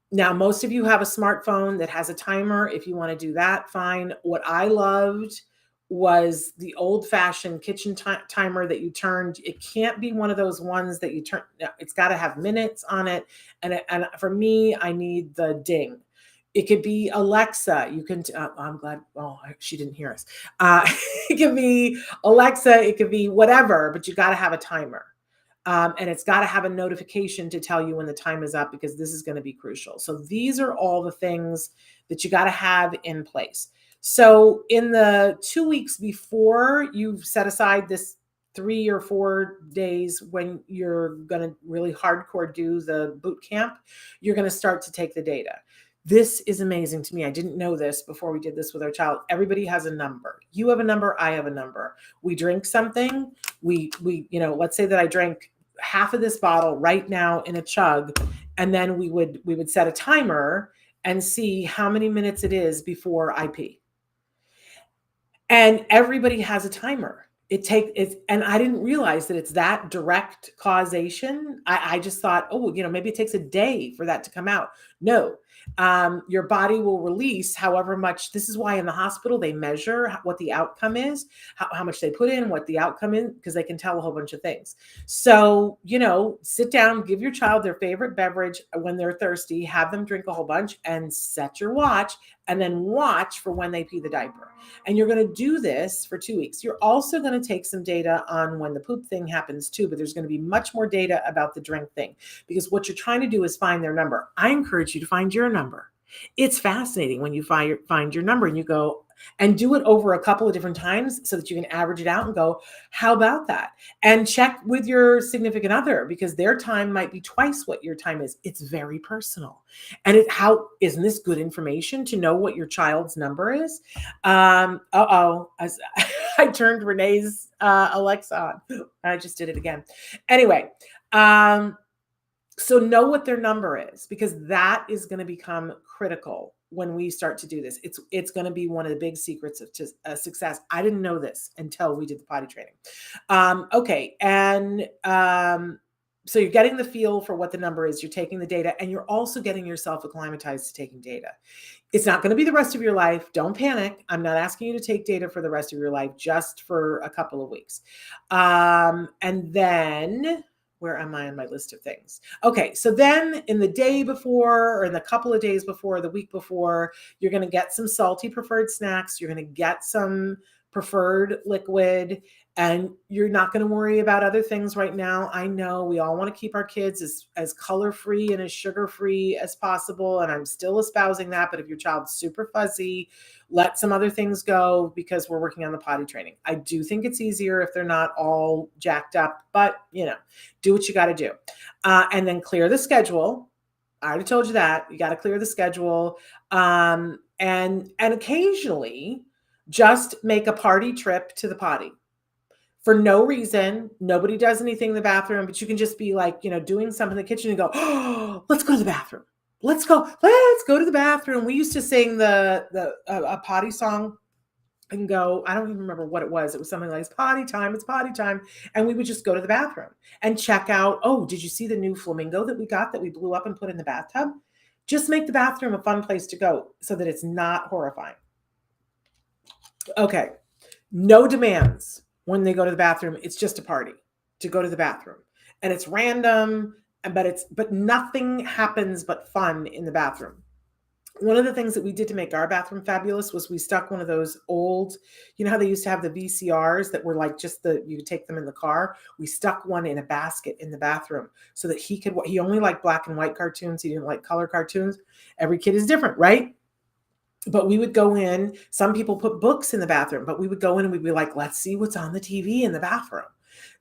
Now, most of you have a smartphone that has a timer. If you want to do that, fine. What I loved was the old-fashioned kitchen timer that you turned. It can't be one of those ones that you turn. It's got to have minutes on it. And for me, I need the ding. It could be Alexa. You can, I'm glad, she didn't hear us. It could be Alexa, it could be whatever, but you got to have a timer. And it's got to have a notification to tell you when the time is up, because this is going to be crucial. So these are all the things that you got to have in place. So in the 2 weeks before you've set aside this 3 or 4 days when you're going to really hardcore do the boot camp, you're going to start to take the data. This is amazing to me. I didn't know this before we did this with our child. Everybody has a number. You have a number. I have a number. We drink something. We let's say that I drank half of this bottle right now in a chug, and then we would set a timer and see how many minutes it is before I pee. And everybody has a timer. and I didn't realize that it's that direct causation. I just thought, oh, maybe it takes a day for that to come out. No, your body will release however much. This is why in the hospital they measure what the outcome is, how much they put in, what the outcome is, because they can tell a whole bunch of things. So, sit down, give your child their favorite beverage when they're thirsty, have them drink a whole bunch, and set your watch, and then watch for when they pee the diaper. And you're going to do this for 2 weeks. You're also going to take some data on when the poop thing happens too, but there's going to be much more data about the drink thing, because what you're trying to do is find their number. I encourage you to find your number. It's fascinating when you find your number and you go and do it over a couple of different times so that you can average it out and go, how about that? And check with your significant other, because their time might be twice what your time is. It's very personal. And isn't this good information to know what your child's number is? As I turned Renee's Alexa on. I just did it again. Anyway, so know what their number is, because that is going to become critical when we start to do this. It's going to be one of the big secrets of success. I didn't know this until we did the potty training. Okay. And so you're getting the feel for what the number is. You're taking the data, and you're also getting yourself acclimatized to taking data. It's not going to be the rest of your life. Don't panic. I'm not asking you to take data for the rest of your life, just for a couple of weeks. And then, where am I on my list of things? Okay, so then in the day before, or in the couple of days before, the week before, you're going to get some salty preferred snacks. You're going to get some preferred liquid, and you're not going to worry about other things right now. I know we all want to keep our kids as color-free and as sugar-free as possible, and I'm still espousing that. But if your child's super fuzzy, let some other things go, because we're working on the potty training. I do think it's easier if they're not all jacked up, but do what you got to do. And then clear the schedule. I already told you that. You got to clear the schedule. And occasionally just make a party trip to the potty. For no reason. Nobody does anything in the bathroom, but you can just be like, doing something in the kitchen and go, oh, let's go to the bathroom. Let's go to the bathroom. We used to sing a potty song and go, I don't even remember what it was. It was something like, it's potty time. And we would just go to the bathroom and check out, oh, did you see the new flamingo that we got that we blew up and put in the bathtub? Just make the bathroom a fun place to go so that it's not horrifying. Okay. No demands when they go to the bathroom. It's just a party to go to the bathroom, and it's random, but nothing happens but fun in the bathroom. One of the things that we did to make our bathroom fabulous was we stuck one of those old, how they used to have the VCRs that were like you could take them in the car. We stuck one in a basket in the bathroom so that he only liked black and white cartoons. He didn't like color cartoons. Every kid is different, right? But we would go in, some people put books in the bathroom, but we would go in and we'd be like, let's see what's on the TV in the bathroom.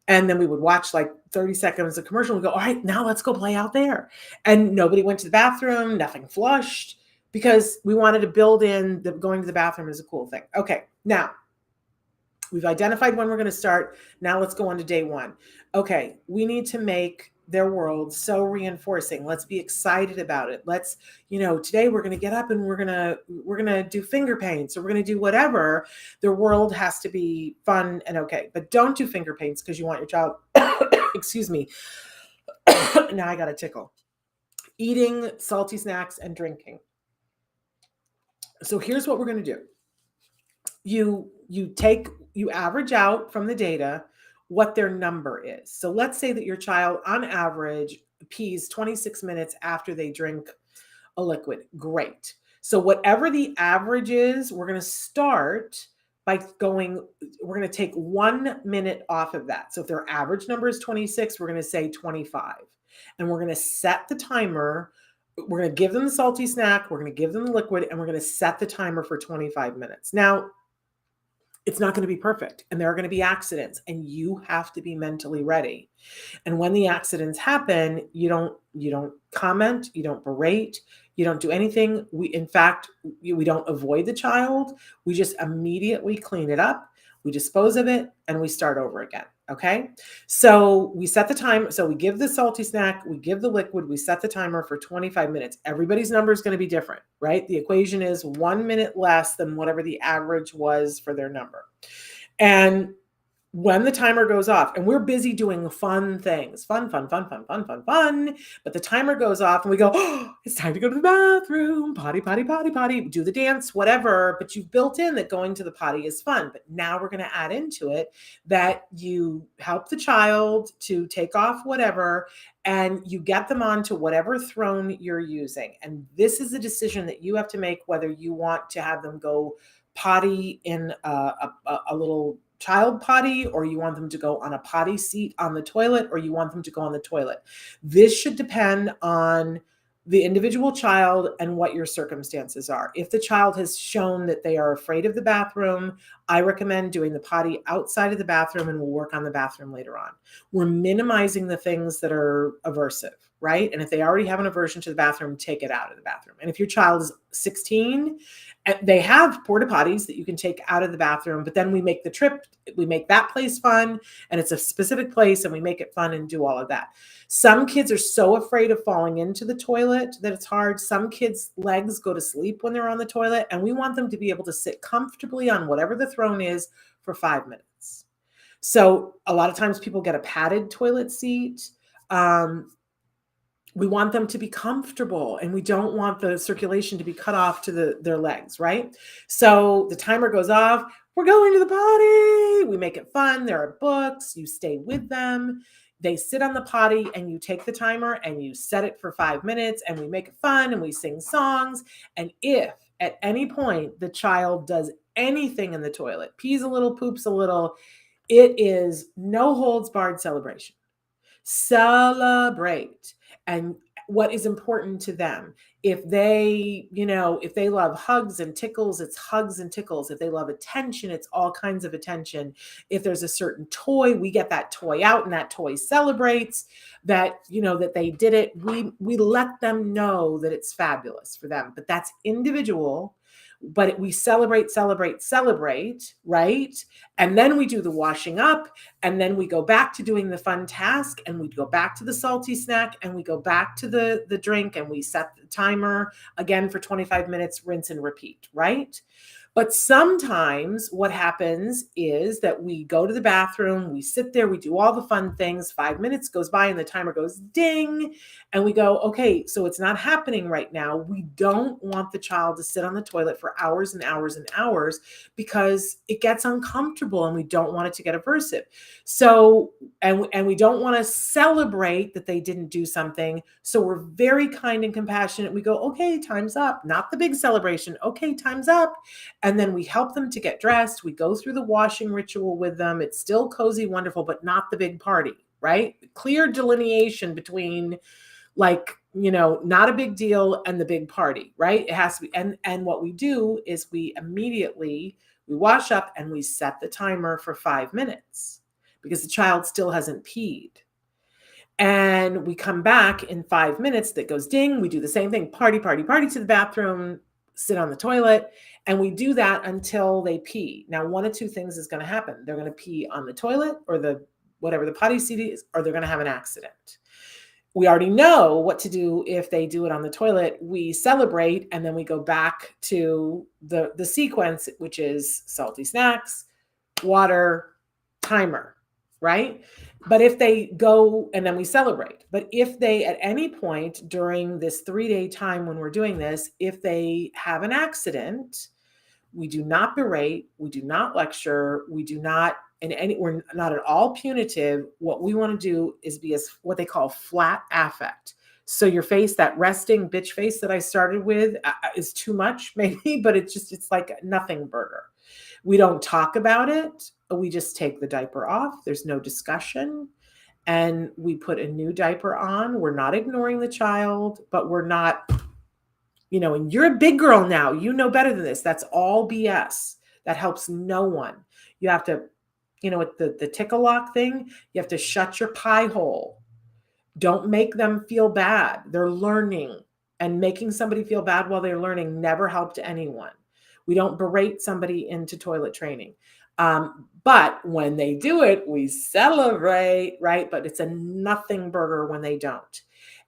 And then we would watch like 30 seconds of commercial and go, all right, now let's go play out there. And nobody went to the bathroom, nothing flushed, because we wanted to build in that going to the bathroom is a cool thing. Okay, now we've identified when we're going to start. Now let's go on to day one. Okay, we need to make their world so reinforcing. Let's be excited about it. Let's, today we're going to get up and we're going to do finger paints, or we're going to do whatever. Their world has to be fun and okay, but don't do finger paints because you want your child, excuse me. Now I got a tickle. Eating salty snacks and drinking. So here's what we're going to do. You average out from the data what their number is. So let's say that your child on average pees 26 minutes after they drink a liquid. Great. So whatever the average is, we're going to start by we're going to take 1 minute off of that. So if their average number is 26, we're going to say 25. And we're going to set the timer. We're going to give them the salty snack. We're going to give them the liquid, and we're going to set the timer for 25 minutes. Now, it's not going to be perfect, and there are going to be accidents, and you have to be mentally ready. And when the accidents happen, you don't comment, you don't berate, you don't do anything. We don't avoid the child. We just immediately clean it up. We dispose of it, and we start over again. Okay. So we set the time. So we give the salty snack, we give the liquid, we set the timer for 25 minutes. Everybody's number is going to be different, right? The equation is 1 minute less than whatever the average was for their number. And when the timer goes off and we're busy doing fun things, fun, but the timer goes off and we go, oh, it's time to go to the bathroom, potty, potty, potty, potty, do the dance, whatever. But you've built in that going to the potty is fun. But now we're going to add into it that you help the child to take off whatever, and you get them onto whatever throne you're using. And this is a decision that you have to make, whether you want to have them go potty in a little child potty, or you want them to go on a potty seat on the toilet, or you want them to go on the toilet. This should depend on the individual child and what your circumstances are. If the child has shown that they are afraid of the bathroom, I recommend doing the potty outside of the bathroom, and we'll work on the bathroom later on. We're minimizing the things that are aversive, right? And if they already have an aversion to the bathroom, take it out of the bathroom. And if your child is 16, they have porta potties that you can take out of the bathroom, but then we make the trip, we make that place fun, and it's a specific place, and we make it fun and do all of that. Some kids are so afraid of falling into the toilet that it's hard. Some kids' legs go to sleep when they're on the toilet, and we want them to be able to sit comfortably on whatever the throne is for 5 minutes. So a lot of times people get a padded toilet seat. We want them to be comfortable, and we don't want the circulation to be cut off to their legs, right? So the timer goes off. We're going to the potty. We make it fun. There are books. You stay with them. They sit on the potty, and you take the timer and you set it for 5 minutes, and we make it fun, and we sing songs. And if at any point the child does anything in the toilet, pees a little, poops a little, it is no holds barred celebration. Celebrate. And what is important to them. If they, if they love hugs and tickles, it's hugs and tickles. If they love attention, it's all kinds of attention. If there's a certain toy, we get that toy out, and that toy celebrates that, that they did it. We let them know that it's fabulous for them, but that's individual. But we celebrate, right? And then we do the washing up, and then we go back to doing the fun task, and we go back to the salty snack, and we go back to the drink, and we set the timer again for 25 minutes, rinse and repeat, right? But sometimes what happens is that we go to the bathroom, we sit there, we do all the fun things, 5 minutes goes by and the timer goes ding, and we go, okay, so it's not happening right now. We don't want the child to sit on the toilet for hours and hours and hours, because it gets uncomfortable, and we don't want it to get aversive. So, and we don't want to celebrate that they didn't do something. So we're very kind and compassionate. We go, okay, time's up. Not the big celebration. Okay, time's up. And then we help them to get dressed. We go through the washing ritual with them. It's still cozy, wonderful, but not the big party, right? Clear delineation between, not a big deal and the big party, right? It has to be. And what we do is we wash up and we set the timer for 5 minutes, because the child still hasn't peed. And we come back in 5 minutes, that goes ding. We do the same thing, party to the bathroom, sit on the toilet, and we do that until they pee. Now, one of two things is going to happen. They're going to pee on the toilet, or whatever the potty seat is, or they're going to have an accident. We already know what to do if they do it on the toilet. We celebrate, and then we go back to the sequence, which is salty snacks, water, timer, right? But if they go, and then we celebrate. But if they, at any point during this 3-day time when we're doing this, if they have an accident, we do not berate, we do not lecture, we're not at all punitive. What we want to do is be as what they call flat affect. So your face, that resting bitch face that I started with, is too much maybe, but it's like a nothing burger. We don't talk about it. We just take the diaper off. There's no discussion. And we put a new diaper on. We're not ignoring the child, but we're not, and you're a big girl now. You know better than this. That's all BS. That helps no one. You have to, with the tickle lock thing, you have to shut your pie hole. Don't make them feel bad. They're learning. And making somebody feel bad while they're learning never helped anyone. We don't berate somebody into toilet training. But when they do it, we celebrate, right? But it's a nothing burger when they don't.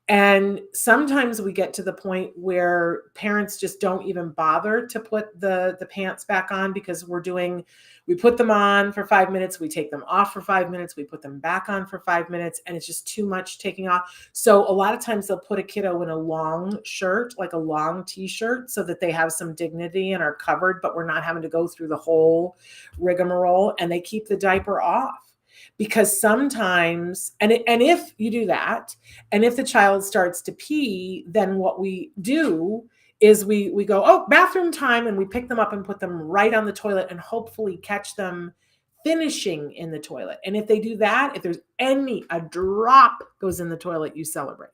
And sometimes we get to the point where parents just don't even bother to put the pants back on because we put them on for 5 minutes, we take them off for 5 minutes, we put them back on for 5 minutes, and it's just too much taking off. So a lot of times they'll put a kiddo in a long shirt, like a long t-shirt, so that they have some dignity and are covered, but we're not having to go through the whole rigmarole, and they keep the diaper off. Because sometimes, and if you do that, and if the child starts to pee, then what we do is we go, oh, bathroom time, and we pick them up and put them right on the toilet and hopefully catch them finishing in the toilet. And if they do that, if there's a drop goes in the toilet, you celebrate.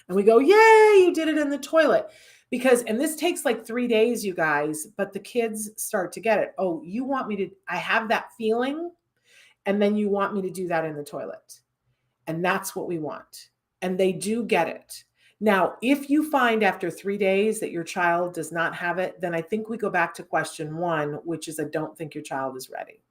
And we go, yay, you did it in the toilet. Because, and this takes like 3 days, you guys, but the kids start to get it. Oh, you want me to, I have that feeling, and then you want me to do that in the toilet. And that's what we want. And they do get it. Now, if you find after 3 days that your child does not have it, then I think we go back to question 1, which is I don't think your child is ready.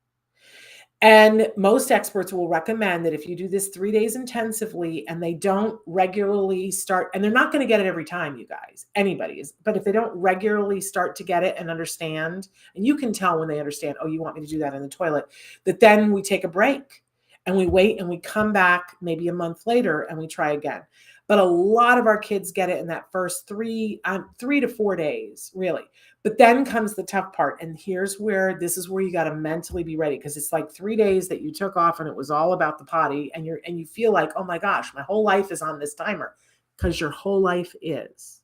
And most experts will recommend that if you do this 3 days intensively and they don't regularly start, and they're not going to get it every time, you guys, anybody is, but if they don't regularly start to get it and understand, and you can tell when they understand, oh, you want me to do that in the toilet, that then we take a break and we wait and we come back maybe a month later and we try again. But a lot of our kids get it in that first 3 to 4 days, really. But then comes the tough part. And this is where you got to mentally be ready, because it's like 3 days that you took off and it was all about the potty, and you feel like, oh my gosh, my whole life is on this timer, because your whole life is.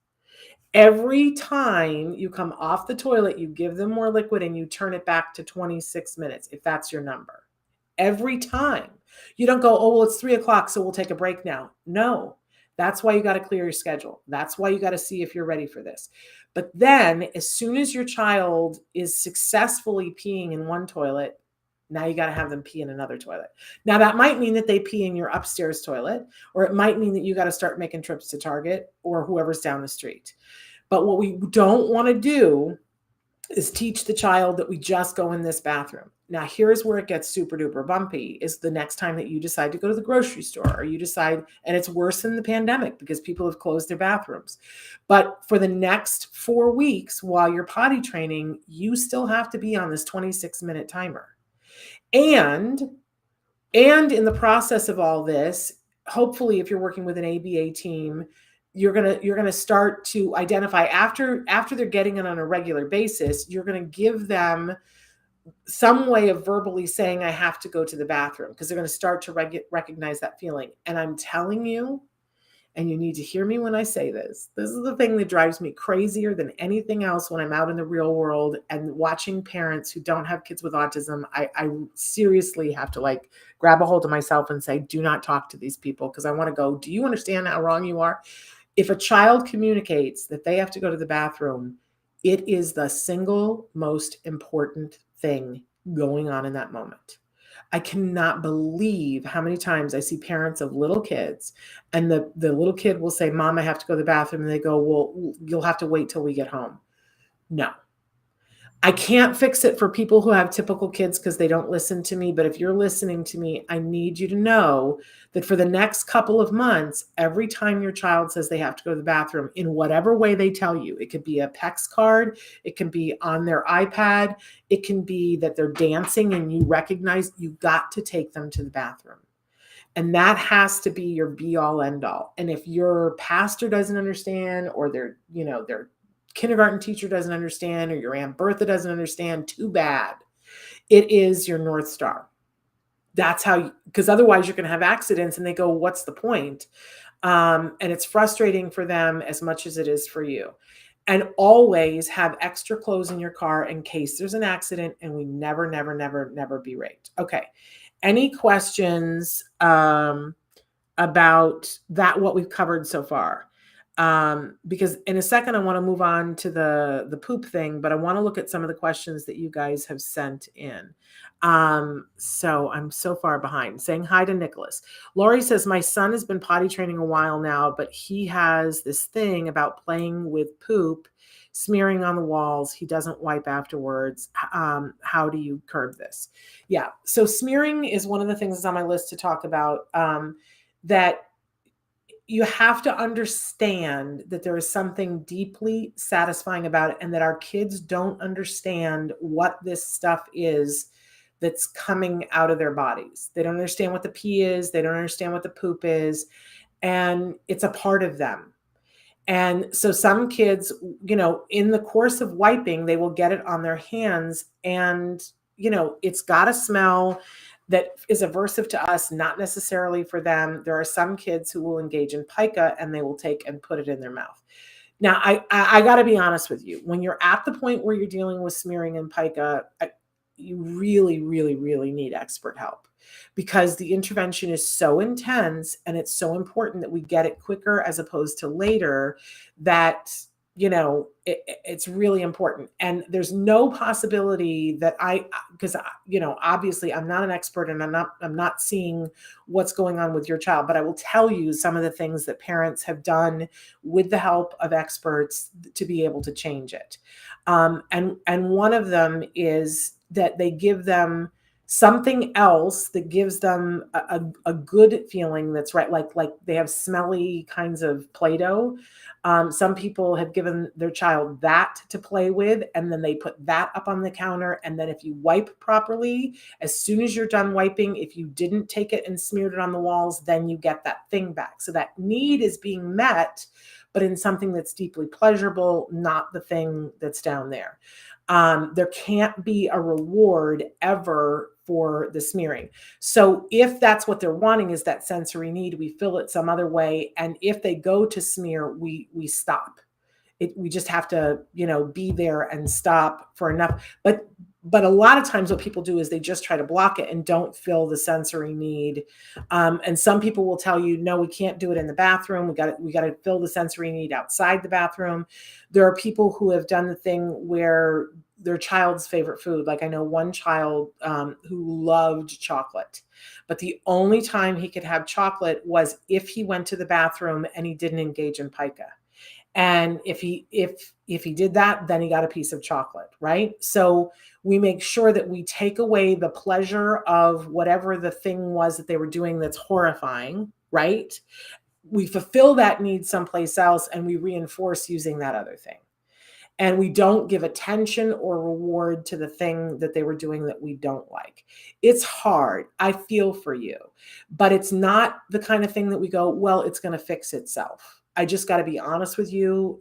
Every time you come off the toilet, you give them more liquid and you turn it back to 26 minutes, if that's your number. Every time. You don't go, oh, well, it's 3 o'clock, so we'll take a break now. No. That's why you got to clear your schedule. That's why you got to see if you're ready for this. But then as soon as your child is successfully peeing in one toilet, now you got to have them pee in another toilet. Now that might mean that they pee in your upstairs toilet, or it might mean that you got to start making trips to Target or whoever's down the street. But what we don't want to do is teach the child that we just go in this bathroom. Now, here's where it gets super duper bumpy, is the next time that you decide to go to the grocery store, or you decide, and it's worse in the pandemic because people have closed their bathrooms. But for the next 4 weeks while you're potty training, you still have to be on this 26-minute timer. And in the process of all this, hopefully if you're working with an ABA team, you're gonna start to identify after they're getting it on a regular basis, you're gonna give them some way of verbally saying, I have to go to the bathroom, because they're going to start to recognize that feeling. And I'm telling you, and you need to hear me when I say this is the thing that drives me crazier than anything else when I'm out in the real world and watching parents who don't have kids with autism. I seriously have to like grab a hold of myself and say, do not talk to these people, because I want to go, do you understand how wrong you are? If a child communicates that they have to go to the bathroom, it is the single most important thing going on in that moment. I cannot believe how many times I see parents of little kids, and the little kid will say, Mom, I have to go to the bathroom. And they go, well, you'll have to wait till we get home. No. I can't fix it for people who have typical kids because they don't listen to me. But if you're listening to me, I need you to know that for the next couple of months, every time your child says they have to go to the bathroom, in whatever way they tell you, it could be a PEX card, it can be on their iPad, it can be that they're dancing and you recognize you got to take them to the bathroom. And that has to be your be all end all. And if your pastor doesn't understand, or their kindergarten teacher doesn't understand, or your Aunt Bertha doesn't understand, too bad. It is your North Star. That's how, because otherwise you're going to have accidents and they go, what's the point? And it's frustrating for them as much as it is for you. And always have extra clothes in your car in case there's an accident, and we never, never, never, never be raped. Okay. Any questions about that, what we've covered so far? Because in a second, I want to move on to the poop thing, but I want to look at some of the questions that you guys have sent in. So I'm so far behind. Saying hi to Nicholas. Lori says, my son has been potty training a while now, but he has this thing about playing with poop, smearing on the walls. He doesn't wipe afterwards. How do you curb this? Yeah. So smearing is one of the things that's on my list to talk about, that you have to understand that there is something deeply satisfying about it, and that our kids don't understand what this stuff is that's coming out of their bodies. They don't understand what the pee is. They don't understand what the poop is. And it's a part of them. And so some kids, in the course of wiping, they will get it on their hands, and, it's got a smell that is aversive to us, not necessarily for them. There are some kids who will engage in pica and they will take and put it in their mouth. Now, I got to be honest with you. When you're at the point where you're dealing with smearing and pica, you really, really, really need expert help, because the intervention is so intense and it's so important that we get it quicker as opposed to later, that it's really important. And there's no possibility that because obviously I'm not an expert, and I'm not seeing what's going on with your child, but I will tell you some of the things that parents have done with the help of experts to be able to change it. And one of them is that they give them something else that gives them a good feeling that's right. Like they have smelly kinds of Play-Doh. Some people have given their child that to play with, and then they put that up on the counter. And then if you wipe properly, as soon as you're done wiping, if you didn't take it and smeared it on the walls, then you get that thing back. So that need is being met, but in something that's deeply pleasurable, not the thing that's down there. There can't be a reward ever for the smearing. So if that's what they're wanting, is that sensory need, we fill it some other way. And if they go to smear, we stop it. We just have to, be there and stop for enough. But a lot of times what people do is they just try to block it and don't fill the sensory need. And some people will tell you, no, we can't do it in the bathroom. We got to fill the sensory need outside the bathroom. There are people who have done the thing where their child's favorite food, like I know one child who loved chocolate, but the only time he could have chocolate was if he went to the bathroom and he didn't engage in pica. And if he did that, then he got a piece of chocolate, right? So we make sure that we take away the pleasure of whatever the thing was that they were doing that's horrifying, right? We fulfill that need someplace else, and we reinforce using that other thing. And we don't give attention or reward to the thing that they were doing that we don't like. It's hard. I feel for you, but it's not the kind of thing that we go, well, it's going to fix itself. I just got to be honest with you.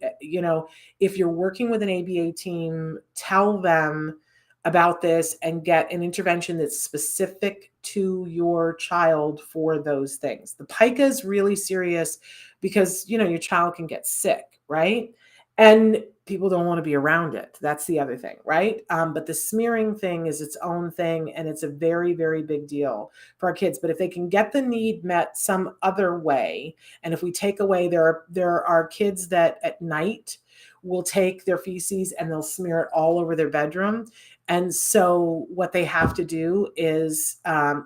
If you're working with an ABA team, tell them about this and get an intervention that's specific to your child for those things. The pica is really serious because, your child can get sick, right? And people don't want to be around it. That's the other thing, right? But the smearing thing is its own thing, and it's a very, very big deal for our kids. But if they can get the need met some other way, and if we take away, there are kids that at night will take their feces and they'll smear it all over their bedroom. And so what they have to do is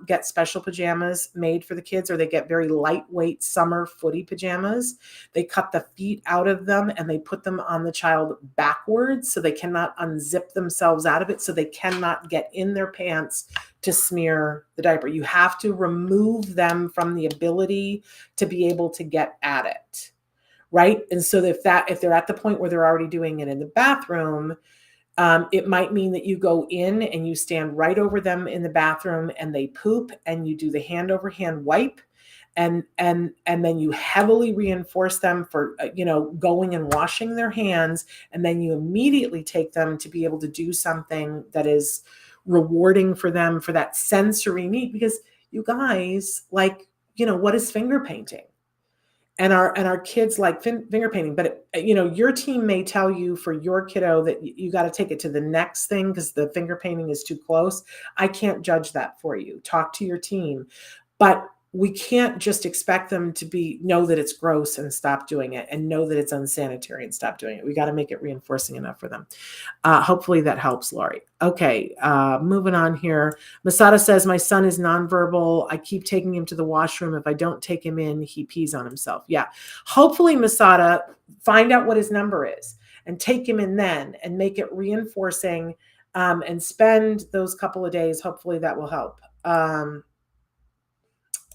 get special pajamas made for the kids, or they get very lightweight summer footy pajamas. They cut the feet out of them and they put them on the child backwards so they cannot unzip themselves out of it, so they cannot get in their pants to smear the diaper. You have to remove them from the ability to be able to get at it, right? And so if they're at the point where they're already doing it in the bathroom, it might mean that you go in and you stand right over them in the bathroom and they poop, and you do the hand over hand wipe, and then you heavily reinforce them for going and washing their hands, and then you immediately take them to be able to do something that is rewarding for them for that sensory need. Because you guys, what is finger painting? And our kids like finger painting, but your team may tell you for your kiddo that you got to take it to the next thing because the finger painting is too close. I can't judge that for you. Talk to your team, but we can't just expect them to know that it's gross and stop doing it, and know that it's unsanitary and stop doing it. We got to make it reinforcing enough for them. Hopefully that helps, Lori. Okay, moving on here. Masada says, my son is nonverbal. I keep taking him to the washroom. If I don't take him in, he pees on himself. Yeah. Hopefully, Masada, find out what his number is and take him in then, and make it reinforcing, and spend those couple of days. Hopefully that will help.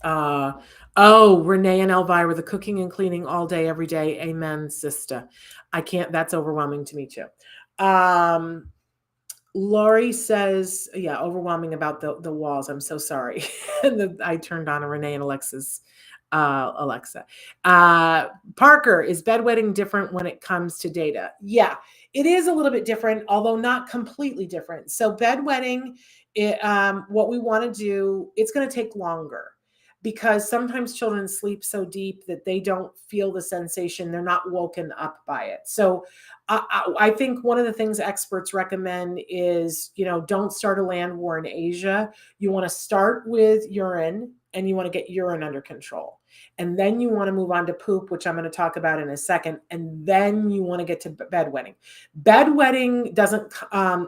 Oh, Renee and Elvira, the cooking and cleaning all day, every day. Amen, sister. I can't, that's overwhelming to me too. Lori says, yeah, overwhelming about the walls. I'm so sorry. I turned on a Renee and Alexa's Alexa. Parker, is bedwetting different when it comes to data? Yeah, it is a little bit different, although not completely different. So bedwetting, what we want to do, it's going to take longer because sometimes children sleep so deep that they don't feel the sensation. They're not woken up by it. So I think one of the things experts recommend is, don't start a land war in Asia. You want to start with urine and you want to get urine under control. And then you want to move on to poop, which I'm going to talk about in a second. And then you want to get to bedwetting. Bedwetting doesn't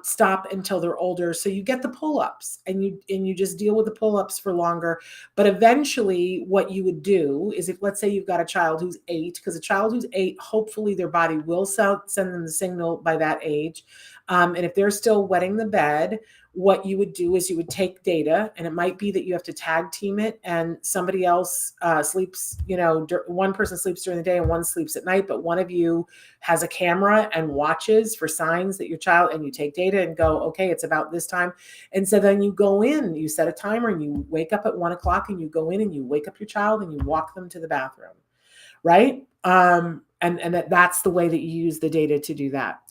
stop until they're older. So you get the pull-ups and you just deal with the pull-ups for longer. But eventually what you would do is, if let's say you've got a child who's 8, because a child who's 8, hopefully their body will send them the signal by that age. And if they're still wetting the bed, what you would do is you would take data, and it might be that you have to tag team it and somebody else sleeps, one person sleeps during the day and one sleeps at night, but one of you has a camera and watches for signs that your child, and you take data and go, okay, it's about this time. And so then you go in, you set a timer and you wake up at 1 o'clock and you go in and you wake up your child and you walk them to the bathroom. Right. And that's the way that you use the data to do that.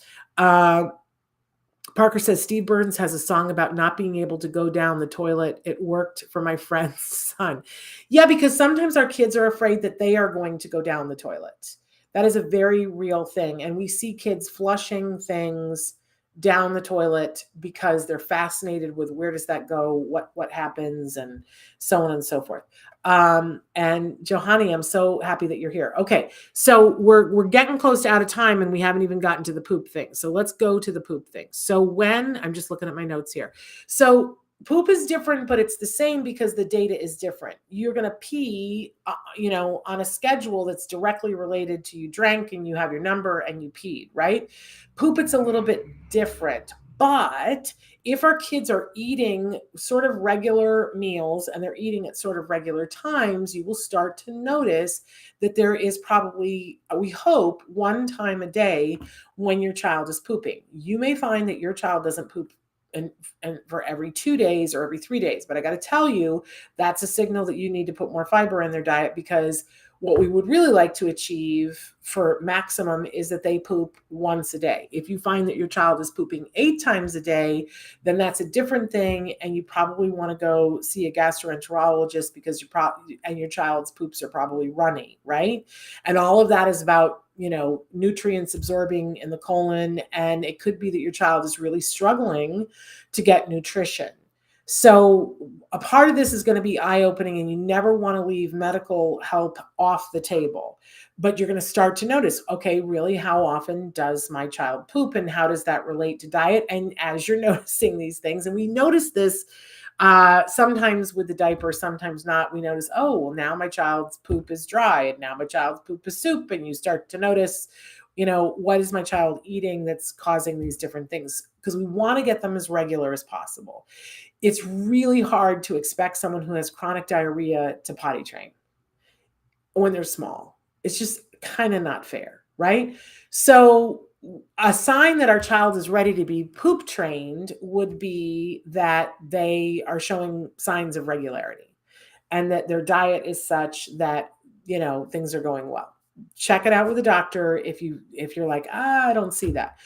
Parker says Steve Burns has a song about not being able to go down the toilet. It worked for my friend's son. Yeah, because sometimes our kids are afraid that they are going to go down the toilet. That is a very real thing. And we see kids flushing things down the toilet because they're fascinated with where does that go, what happens, and so on and so forth. And Johanny, I'm so happy that you're here. Okay, so we're getting close to out of time and we haven't even gotten to the poop thing. So let's go to the poop thing. So I'm just looking at my notes here. So poop is different, but it's the same because the data is different. You're going to pee, on a schedule that's directly related to you drank and you have your number and you peed, right? Poop, it's a little bit different. But if our kids are eating sort of regular meals and they're eating at sort of regular times, you will start to notice that there is probably, we hope, one time a day when your child is pooping. You may find that your child doesn't poop and for every 2 days or every 3 days. But I got to tell you, that's a signal that you need to put more fiber in their diet, because what we would really like to achieve for maximum is that they poop once a day. If you find that your child is pooping 8 times a day, then that's a different thing. And you probably want to go see a gastroenterologist because your child's poops are probably runny, right? And all of that is about nutrients absorbing in the colon. And it could be that your child is really struggling to get nutrition. So a part of this is going to be eye-opening, and you never want to leave medical help off the table. But you're going to start to notice, okay, really, how often does my child poop and how does that relate to diet? And as you're noticing these things, and we notice this sometimes with the diaper, sometimes not, we notice, oh, well, now my child's poop is dry and now my child's poop is soup. And you start to notice, what is my child eating that's causing these different things? Because we want to get them as regular as possible. It's really hard to expect someone who has chronic diarrhea to potty train when they're small. It's just kind of not fair, right? So a sign that our child is ready to be poop trained would be that they are showing signs of regularity and that their diet is such that, things are going well. Check it out with a doctor if you're like, I don't see that.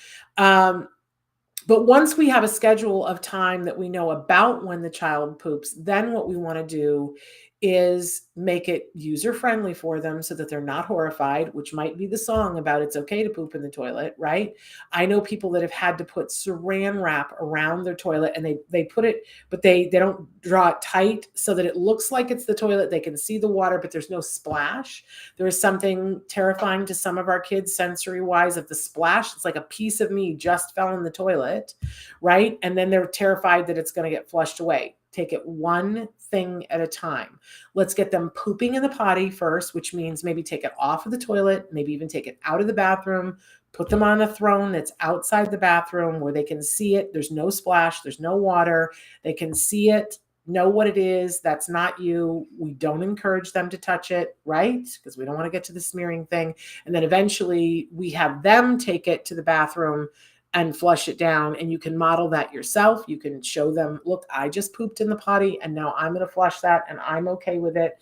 But once we have a schedule of time that we know about when the child poops, then what we want to do is make it user-friendly for them so that they're not horrified, which might be the song about it's okay to poop in the toilet, right? I know people that have had to put saran wrap around their toilet, and they put it, but they don't draw it tight so that it looks like it's the toilet. They can see the water, but there's no splash. There is something terrifying to some of our kids sensory-wise of the splash. It's like a piece of me just fell in the toilet, right? And then they're terrified that it's going to get flushed away. Take it one thing at a time. Let's get them pooping in the potty first, which means maybe take it off of the toilet, maybe even take it out of the bathroom, put them on a throne that's outside the bathroom where they can see it. There's no splash, there's no water. They can see it know what it is. That's not you. We don't encourage them to touch it, right? Because we don't want to get to the smearing thing. And then eventually we have them take it to the bathroom and flush it down. And you can model that yourself. You can show them, look, I just pooped in the potty and now I'm going to flush that and I'm okay with it.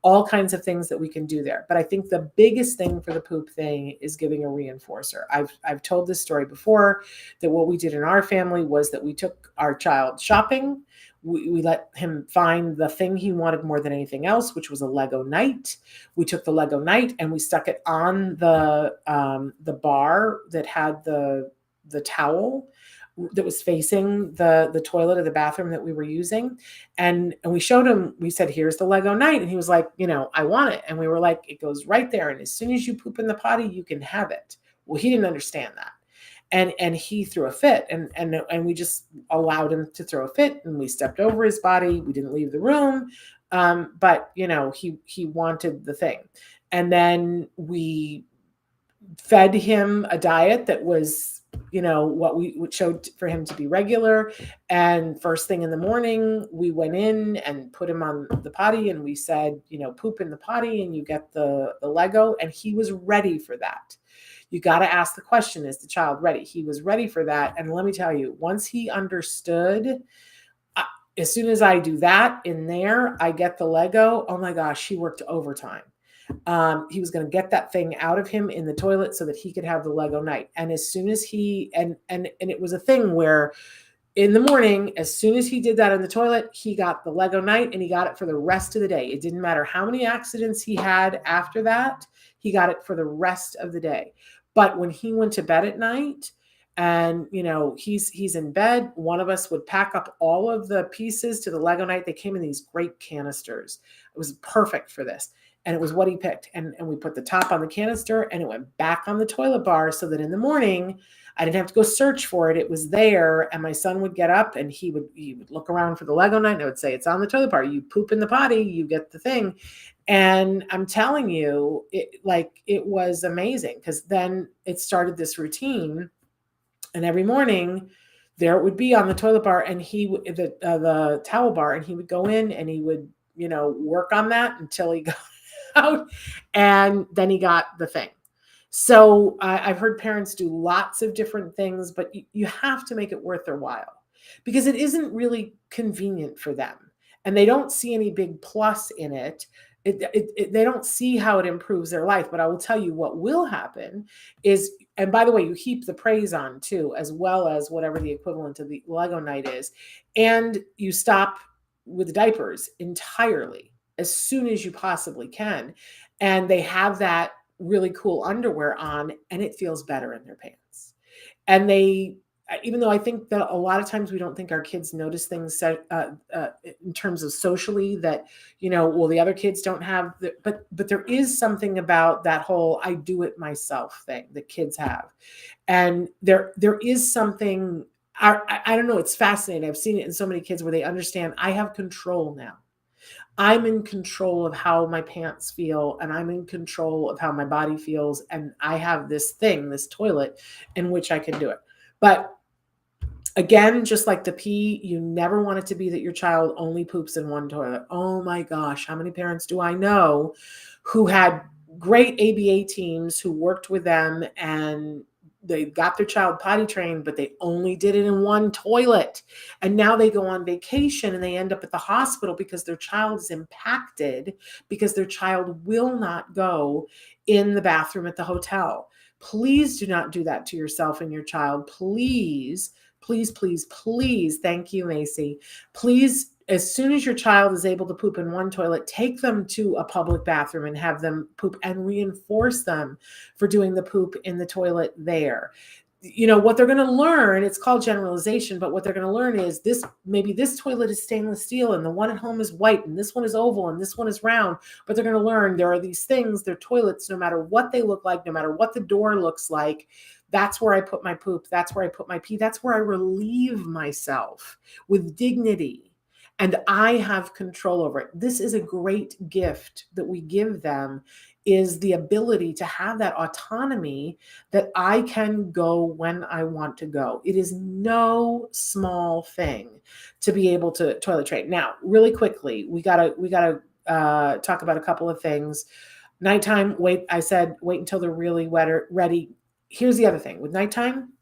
All kinds of things that we can do there. But I think the biggest thing for the poop thing is giving a reinforcer. I've told this story before, that what we did in our family was that we took our child shopping. We let him find the thing he wanted more than anything else, which was a Lego Knight. We took the Lego Knight and we stuck it on the bar that had the towel that was facing the toilet or the bathroom that we were using. And we showed him, we said, here's the Lego Knight. And he was like, I want it. And we were like, it goes right there. And as soon as you poop in the potty, you can have it. Well, he didn't understand that. And he threw a fit and we just allowed him to throw a fit, and we stepped over his body. We didn't leave the room. But he wanted the thing. And then we fed him a diet that was, what we showed for him to be regular. And first thing in the morning, we went in and put him on the potty and we said, poop in the potty and you get the Lego. And he was ready for that. You got to ask the question, is the child ready? He was ready for that. And let me tell you, once he understood, as soon as I do that in there, I get the Lego. Oh my gosh, he worked overtime. He was going to get that thing out of him in the toilet so that he could have the Lego Knight. And as soon as he, and it was a thing where in the morning, as soon as he did that in the toilet, he got the Lego Knight and he got it for the rest of the day. It didn't matter how many accidents he had after that, he got it for the rest of the day. But when he went to bed at night and, he's in bed, one of us would pack up all of the pieces to the Lego Knight. They came in these great canisters. It was perfect for this. And it was what he picked. And we put the top on the canister and it went back on the toilet bar so that in the morning, I didn't have to go search for it. It was there. And my son would get up and he would look around for the Lego Knight and I would say, it's on the toilet bar. You poop in the potty, you get the thing. And I'm telling you, it was amazing, because then it started this routine. And every morning there it would be on the toilet bar and the towel bar, and he would go in and he would, work on that until he got out, and then he got the thing. So I've heard parents do lots of different things, but you have to make it worth their while, because it isn't really convenient for them and they don't see any big plus in it. They don't see how it improves their life. But I will tell you what will happen is, and by the way, you heap the praise on too, as well as whatever the equivalent of the Lego Knight is, and you stop with the diapers entirely as soon as you possibly can. And they have that really cool underwear on and it feels better in their pants. And even though I think that a lot of times we don't think our kids notice things in terms of socially that, the other kids don't have, but there is something about that whole I do it myself thing that kids have. And there is something, I don't know, it's fascinating. I've seen it in so many kids where they understand I have control now. I'm in control of how my pants feel, and I'm in control of how my body feels. And I have this thing, this toilet in which I can do it. But again, just like the pee, you never want it to be that your child only poops in one toilet. Oh my gosh, how many parents do I know who had great ABA teams who worked with them and they got their child potty trained, but they only did it in one toilet. And now they go on vacation and they end up at the hospital because their child is impacted, because their child will not go in the bathroom at the hotel. Please do not do that to yourself and your child. Please, please, please, please. Thank you, Macy. Please, as soon as your child is able to poop in one toilet, take them to a public bathroom and have them poop, and reinforce them for doing the poop in the toilet there. What they're going to learn, it's called generalization, but what they're going to learn is maybe this toilet is stainless steel and the one at home is white and this one is oval and this one is round, but they're going to learn there are these things, they're toilets, no matter what they look like, no matter what the door looks like. That's where I put my poop. That's where I put my pee. That's where I relieve myself with dignity. And I have control over it. This is a great gift that we give them, is the ability to have that autonomy that I can go when I want to go. It is no small thing to be able to toilet train. Now, really quickly, we gotta talk about a couple of things. Nighttime, wait until they're really ready. Here's the other thing with nighttime,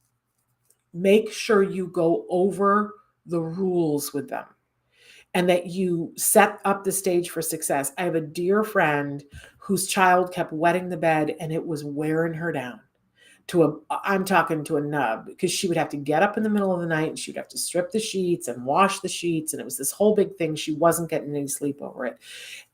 make sure you go over the rules with them and that you set up the stage for success. I have a dear friend whose child kept wetting the bed and it was wearing her down. I'm talking to a nub, because she would have to get up in the middle of the night and she'd have to strip the sheets and wash the sheets. And it was this whole big thing. She wasn't getting any sleep over it.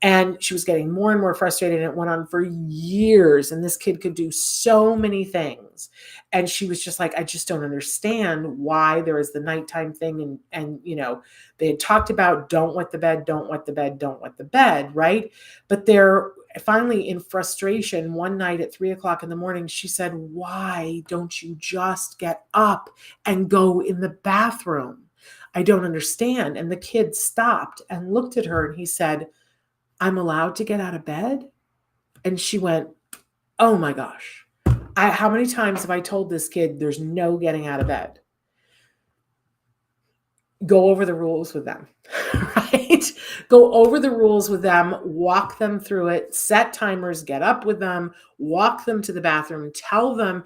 And she was getting more and more frustrated. And it went on for years. And this kid could do so many things. And she was just like, I just don't understand why there is the nighttime thing. And they had talked about don't wet the bed, don't wet the bed, don't wet the bed, right? But they're finally, in frustration, one night at 3:00 in the morning, she said, why don't you just get up and go in the bathroom? I don't understand. And the kid stopped and looked at her and he said, I'm allowed to get out of bed? And she went, oh my gosh. How many times have I told this kid there's no getting out of bed? Go over the rules with them, right? Go over the rules with them, walk them through it, set timers, get up with them, walk them to the bathroom, tell them,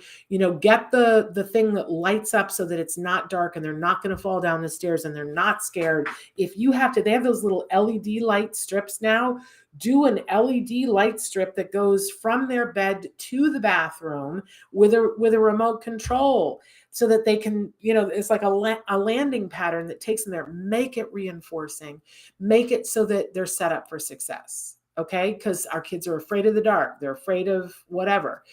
get the thing that lights up so that it's not dark and they're not going to fall down the stairs and they're not scared. If you have to, they have those little LED light strips now. Do an LED light strip that goes from their bed to the bathroom with a remote control, so that they can, it's like a landing pattern that takes them there. Make it reinforcing. Make it so that they're set up for success. Okay? Because our kids are afraid of the dark. They're afraid of whatever.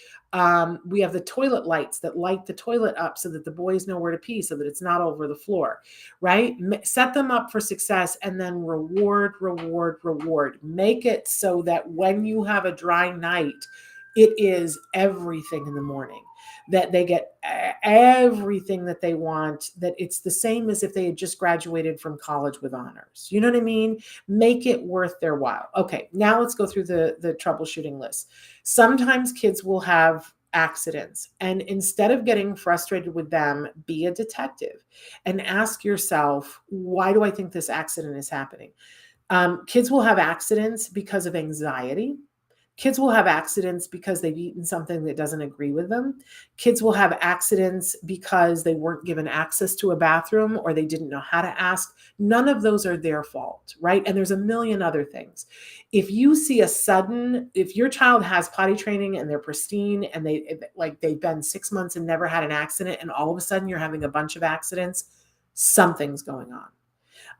We have the toilet lights that light the toilet up so that the boys know where to pee, so that it's not over the floor, right? Set them up for success and then reward. Make it so that when you have a dry night, it is everything in the morning, that they get everything that they want, that it's the same as if they had just graduated from college with honors. You know what I mean? Make it worth their while. Okay, now let's go through the troubleshooting list. Sometimes kids will have accidents, and instead of getting frustrated with them, be a detective and ask yourself, why do I think this accident is happening? Kids will have accidents because of anxiety. Kids will have accidents because they've eaten something that doesn't agree with them. Kids will have accidents because they weren't given access to a bathroom or they didn't know how to ask. None of those are their fault, right? And there's a million other things. If you see if your child has potty training and they're pristine and they've been 6 months and never had an accident, and all of a sudden you're having a bunch of accidents, something's going on.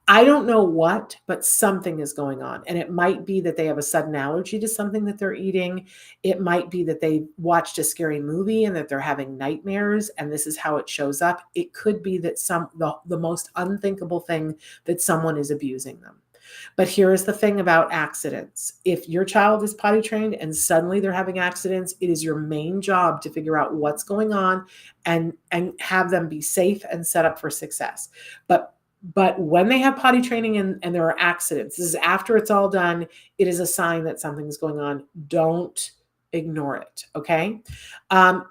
I don't know what, but something is going on. And it might be that they have a sudden allergy to something that they're eating. It might be that they watched a scary movie and that they're having nightmares, and this is how it shows up. It could be that the most unthinkable thing, that someone is abusing them. But here is the thing about accidents. If your child is potty trained and suddenly they're having accidents, it is your main job to figure out what's going on and have them be safe and set up for success. But when they have potty training and there are accidents, this is after it's all done, it is a sign that something's going on. Don't ignore it, okay?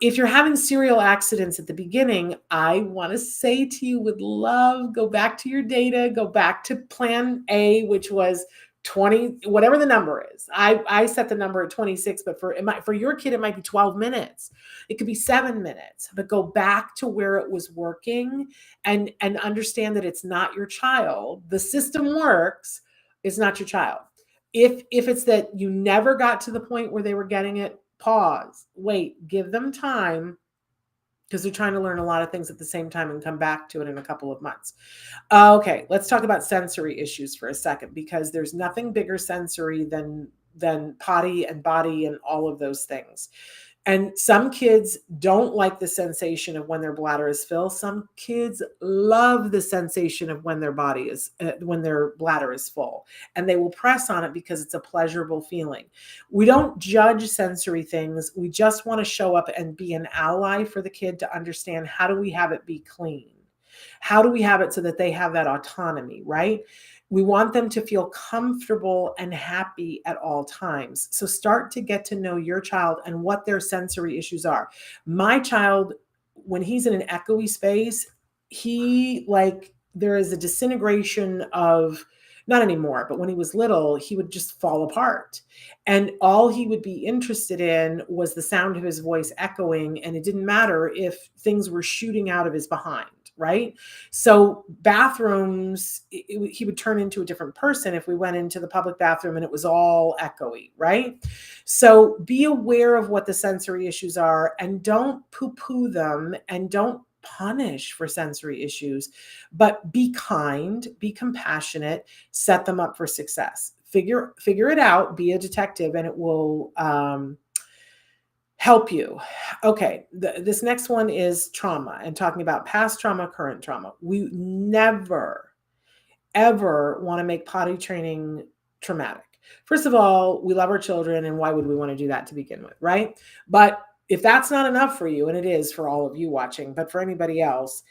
If you're having serial accidents at the beginning, I want to say to you with love, go back to your data, go back to plan A, which was 20, whatever the number is. I set the number at 26, but for your kid, it might be 12 minutes. It could be 7 minutes, but go back to where it was working and understand that it's not your child. The system works. It's not your child. If it's that you never got to the point where they were getting it, pause, wait, give them time, because they're trying to learn a lot of things at the same time and come back to it in a couple of months. Okay, let's talk about sensory issues for a second, because there's nothing bigger sensory than potty and body and all of those things. And some kids don't like the sensation of when their bladder is full. Some kids love the sensation of when their bladder is full, and they will press on it because it's a pleasurable feeling. We don't judge sensory things. We just want to show up and be an ally for the kid to understand, how do we have it be clean? How do we have it so that they have that autonomy, right? We want them to feel comfortable and happy at all times. So start to get to know your child and what their sensory issues are. My child, when he's in an echoey space, he there is a disintegration of, not anymore, but when he was little, he would just fall apart. And all he would be interested in was the sound of his voice echoing. And it didn't matter if things were shooting out of his behind, right? So bathrooms, he would turn into a different person if we went into the public bathroom and it was all echoey, right? So be aware of what the sensory issues are and don't poo-poo them and don't punish for sensory issues, but be kind, be compassionate, set them up for success. Figure it out, be a detective, and it will help you. Okay, this next one is trauma and talking about past trauma, current trauma. We never, ever want to make potty training traumatic. First of all, we love our children, and why would we want to do that to begin with, right? But if that's not enough for you, and it is for all of you watching, but for anybody else,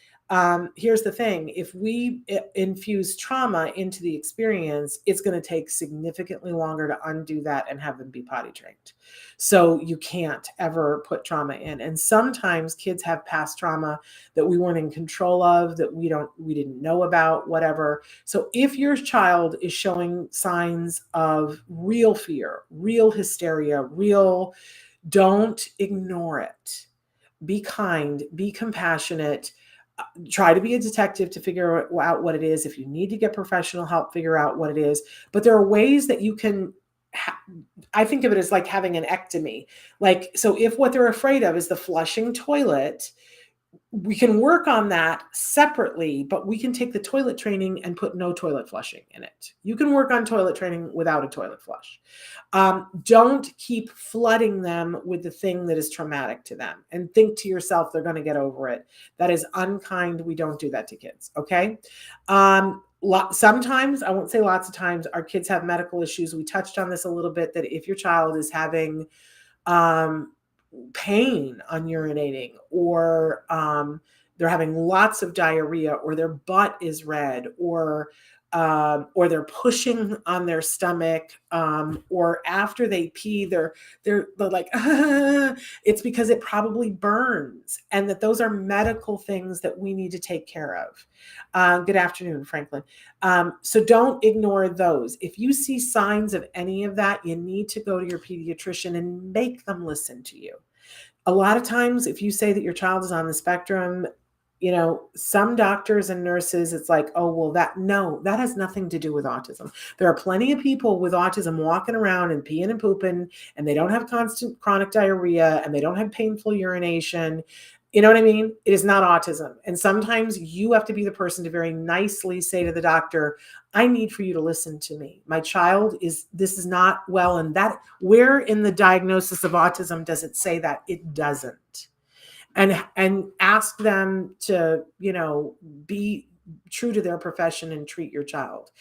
here's the thing. If we infuse trauma into the experience, it's going to take significantly longer to undo that and have them be potty trained. So you can't ever put trauma in. And sometimes kids have past trauma that we weren't in control of, that we didn't know about, whatever. So if your child is showing signs of real fear, real hysteria, don't ignore it. Be kind, be compassionate. Try to be a detective to figure out what it is. If you need to get professional help, figure out what it is. But there are ways that you can, I think of it as like having an ectomy. Like, so if what they're afraid of is the flushing toilet, we can work on that separately, but we can take the toilet training and put no toilet flushing in it. You can work on toilet training without a toilet flush. Don't keep flooding them with the thing that is traumatic to them and think to yourself, they're going to get over it. That is unkind. We don't do that to kids. Okay. Sometimes, I won't say lots of times, our kids have medical issues. We touched on this a little bit, that if your child is having, pain on urinating, or they're having lots of diarrhea, or their butt is red, or they're pushing on their stomach, or after they pee, they're like, it's because it probably burns, and that those are medical things that we need to take care of. Good afternoon, Franklin. So don't ignore those. If you see signs of any of that, you need to go to your pediatrician and make them listen to you. A lot of times, if you say that your child is on the spectrum, some doctors and nurses, it's like, oh, well, that has nothing to do with autism. There are plenty of people with autism walking around and peeing and pooping, and they don't have constant chronic diarrhea, and they don't have painful urination. You know what I mean? It is not autism. And sometimes you have to be the person to very nicely say to the doctor, I need for you to listen to me. My child this is not well. And that, where in the diagnosis of autism does it say that? It doesn't. And ask them to, be true to their profession and treat your child.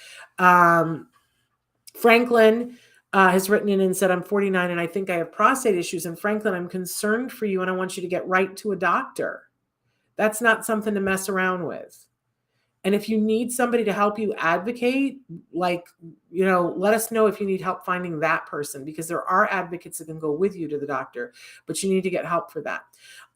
Franklin has written in and said, I'm 49 and I think I have prostate issues. And Franklin, I'm concerned for you and I want you to get right to a doctor. That's not something to mess around with. And if you need somebody to help you advocate, let us know if you need help finding that person, because there are advocates that can go with you to the doctor, but you need to get help for that.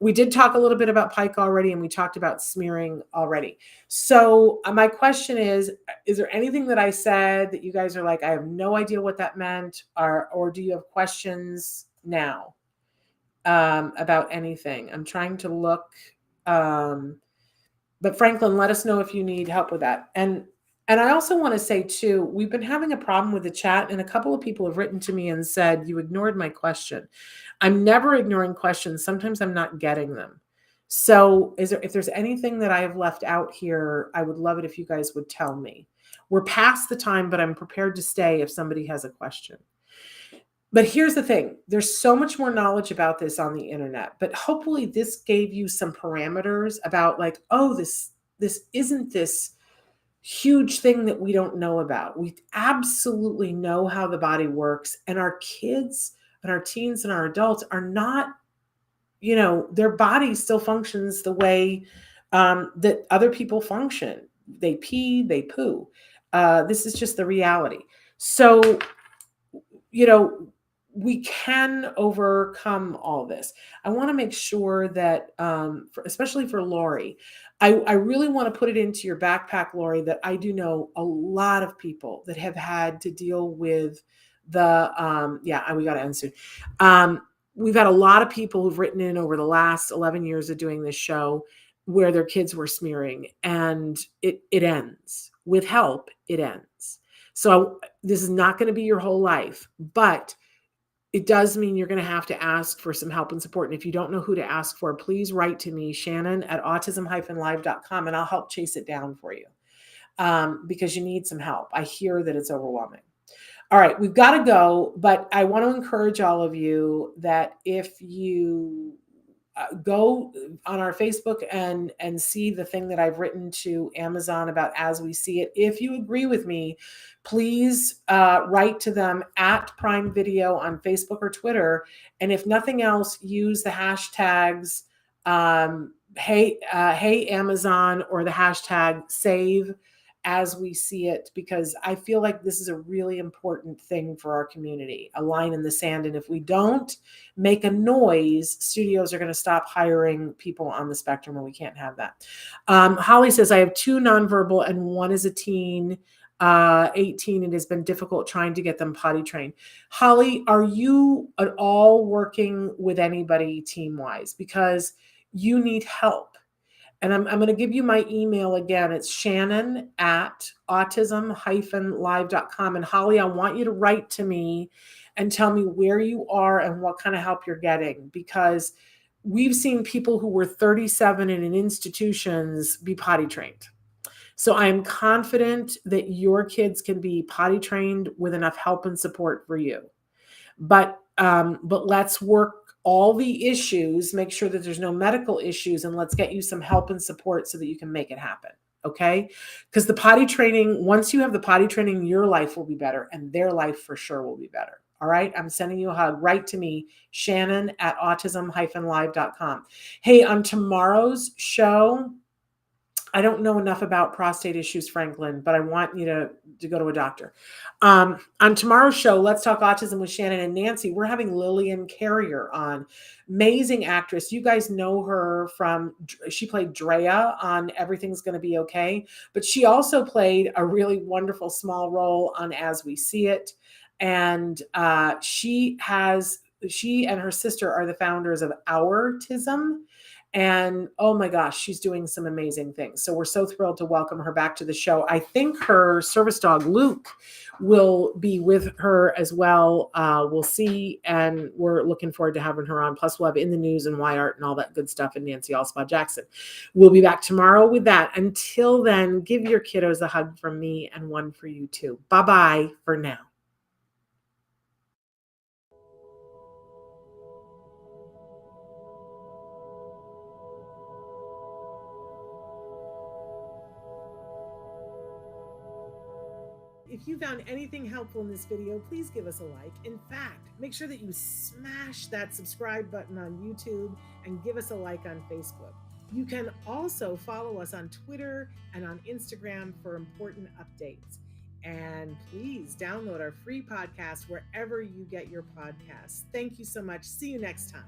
We did talk a little bit about PIKE already, and we talked about smearing already. So my question is there anything that I said that you guys are like, I have no idea what that meant, or do you have questions now about anything? I'm trying to look. But Franklin, let us know if you need help with that. And I also want to say too, we've been having a problem with the chat, and a couple of people have written to me and said, you ignored my question. I'm never ignoring questions. Sometimes I'm not getting them. So if there's anything that I have left out here, I would love it if you guys would tell me. We're past the time, but I'm prepared to stay if somebody has a question. But here's the thing. There's so much more knowledge about this on the internet, but hopefully this gave you some parameters about like, oh, this isn't this huge thing that we don't know about. We absolutely know how the body works, and our kids and our teens and our adults are not, their body still functions the way that other people function. They pee, they poo. This is just the reality. So, we can overcome all this. I want to make sure that, especially for Lori, I really want to put it into your backpack, Lori, that I do know a lot of people that have had to deal with the, we got to end soon. We've had a lot of people who've written in over the last 11 years of doing this show where their kids were smearing, and it ends. With help, it ends. So this is not going to be your whole life, but it does mean you're going to have to ask for some help and support. And if you don't know who to ask for, please write to me, Shannon at autism-live.com, and I'll help chase it down for you, because you need some help. I hear that it's overwhelming. All right, we've got to go, but I want to encourage all of you that if you go on our Facebook and see the thing that I've written to Amazon about As We See It. If you agree with me, please write to them at Prime Video on Facebook or Twitter. And if nothing else, use the hashtags hey Amazon, or the hashtag save As We See It, because I feel like this is a really important thing for our community, a line in the sand. And if we don't make a noise, studios are going to stop hiring people on the spectrum, and we can't have that. Holly says, I have 2 nonverbal and 1 is a teen, 18. It has been difficult trying to get them potty trained. Holly, are you at all working with anybody team-wise? Because you need help. And I'm going to give you my email again. It's Shannon at autism-live.com. And Holly, I want you to write to me and tell me where you are and what kind of help you're getting, because we've seen people who were 37 and in institutions be potty trained. So I am confident that your kids can be potty trained with enough help and support for you. But let's work all the issues, make sure that there's no medical issues, and let's get you some help and support so that you can make it happen. Okay? Because the potty training, once you have the potty training, your life will be better, and their life for sure will be better. All right? I'm sending you a hug. Write to me, Shannon at autism-live.com. Hey, on tomorrow's show, I don't know enough about prostate issues, Franklin, but I want you to go to a doctor. On tomorrow's show, Let's Talk Autism with Shannon and Nancy, we're having Lillian Carrier on. Amazing actress. You guys know her she played Drea on Everything's Gonna Be Okay, but she also played a really wonderful small role on As We See It. And she and her sister are the founders of Autism. And oh my gosh, she's doing some amazing things. So we're so thrilled to welcome her back to the show. I think her service dog, Luke, will be with her as well. We'll see. And we're looking forward to having her on. Plus, we'll have In the News and Why Art and all that good stuff, and Nancy Allspaw Jackson. We'll be back tomorrow with that. Until then, give your kiddos a hug from me and one for you too. Bye-bye for now. If you found anything helpful in this video, please give us a like. In fact, make sure that you smash that subscribe button on YouTube and give us a like on Facebook. You can also follow us on Twitter and on Instagram for important updates. And please download our free podcast wherever you get your podcasts. Thank you so much. See you next time.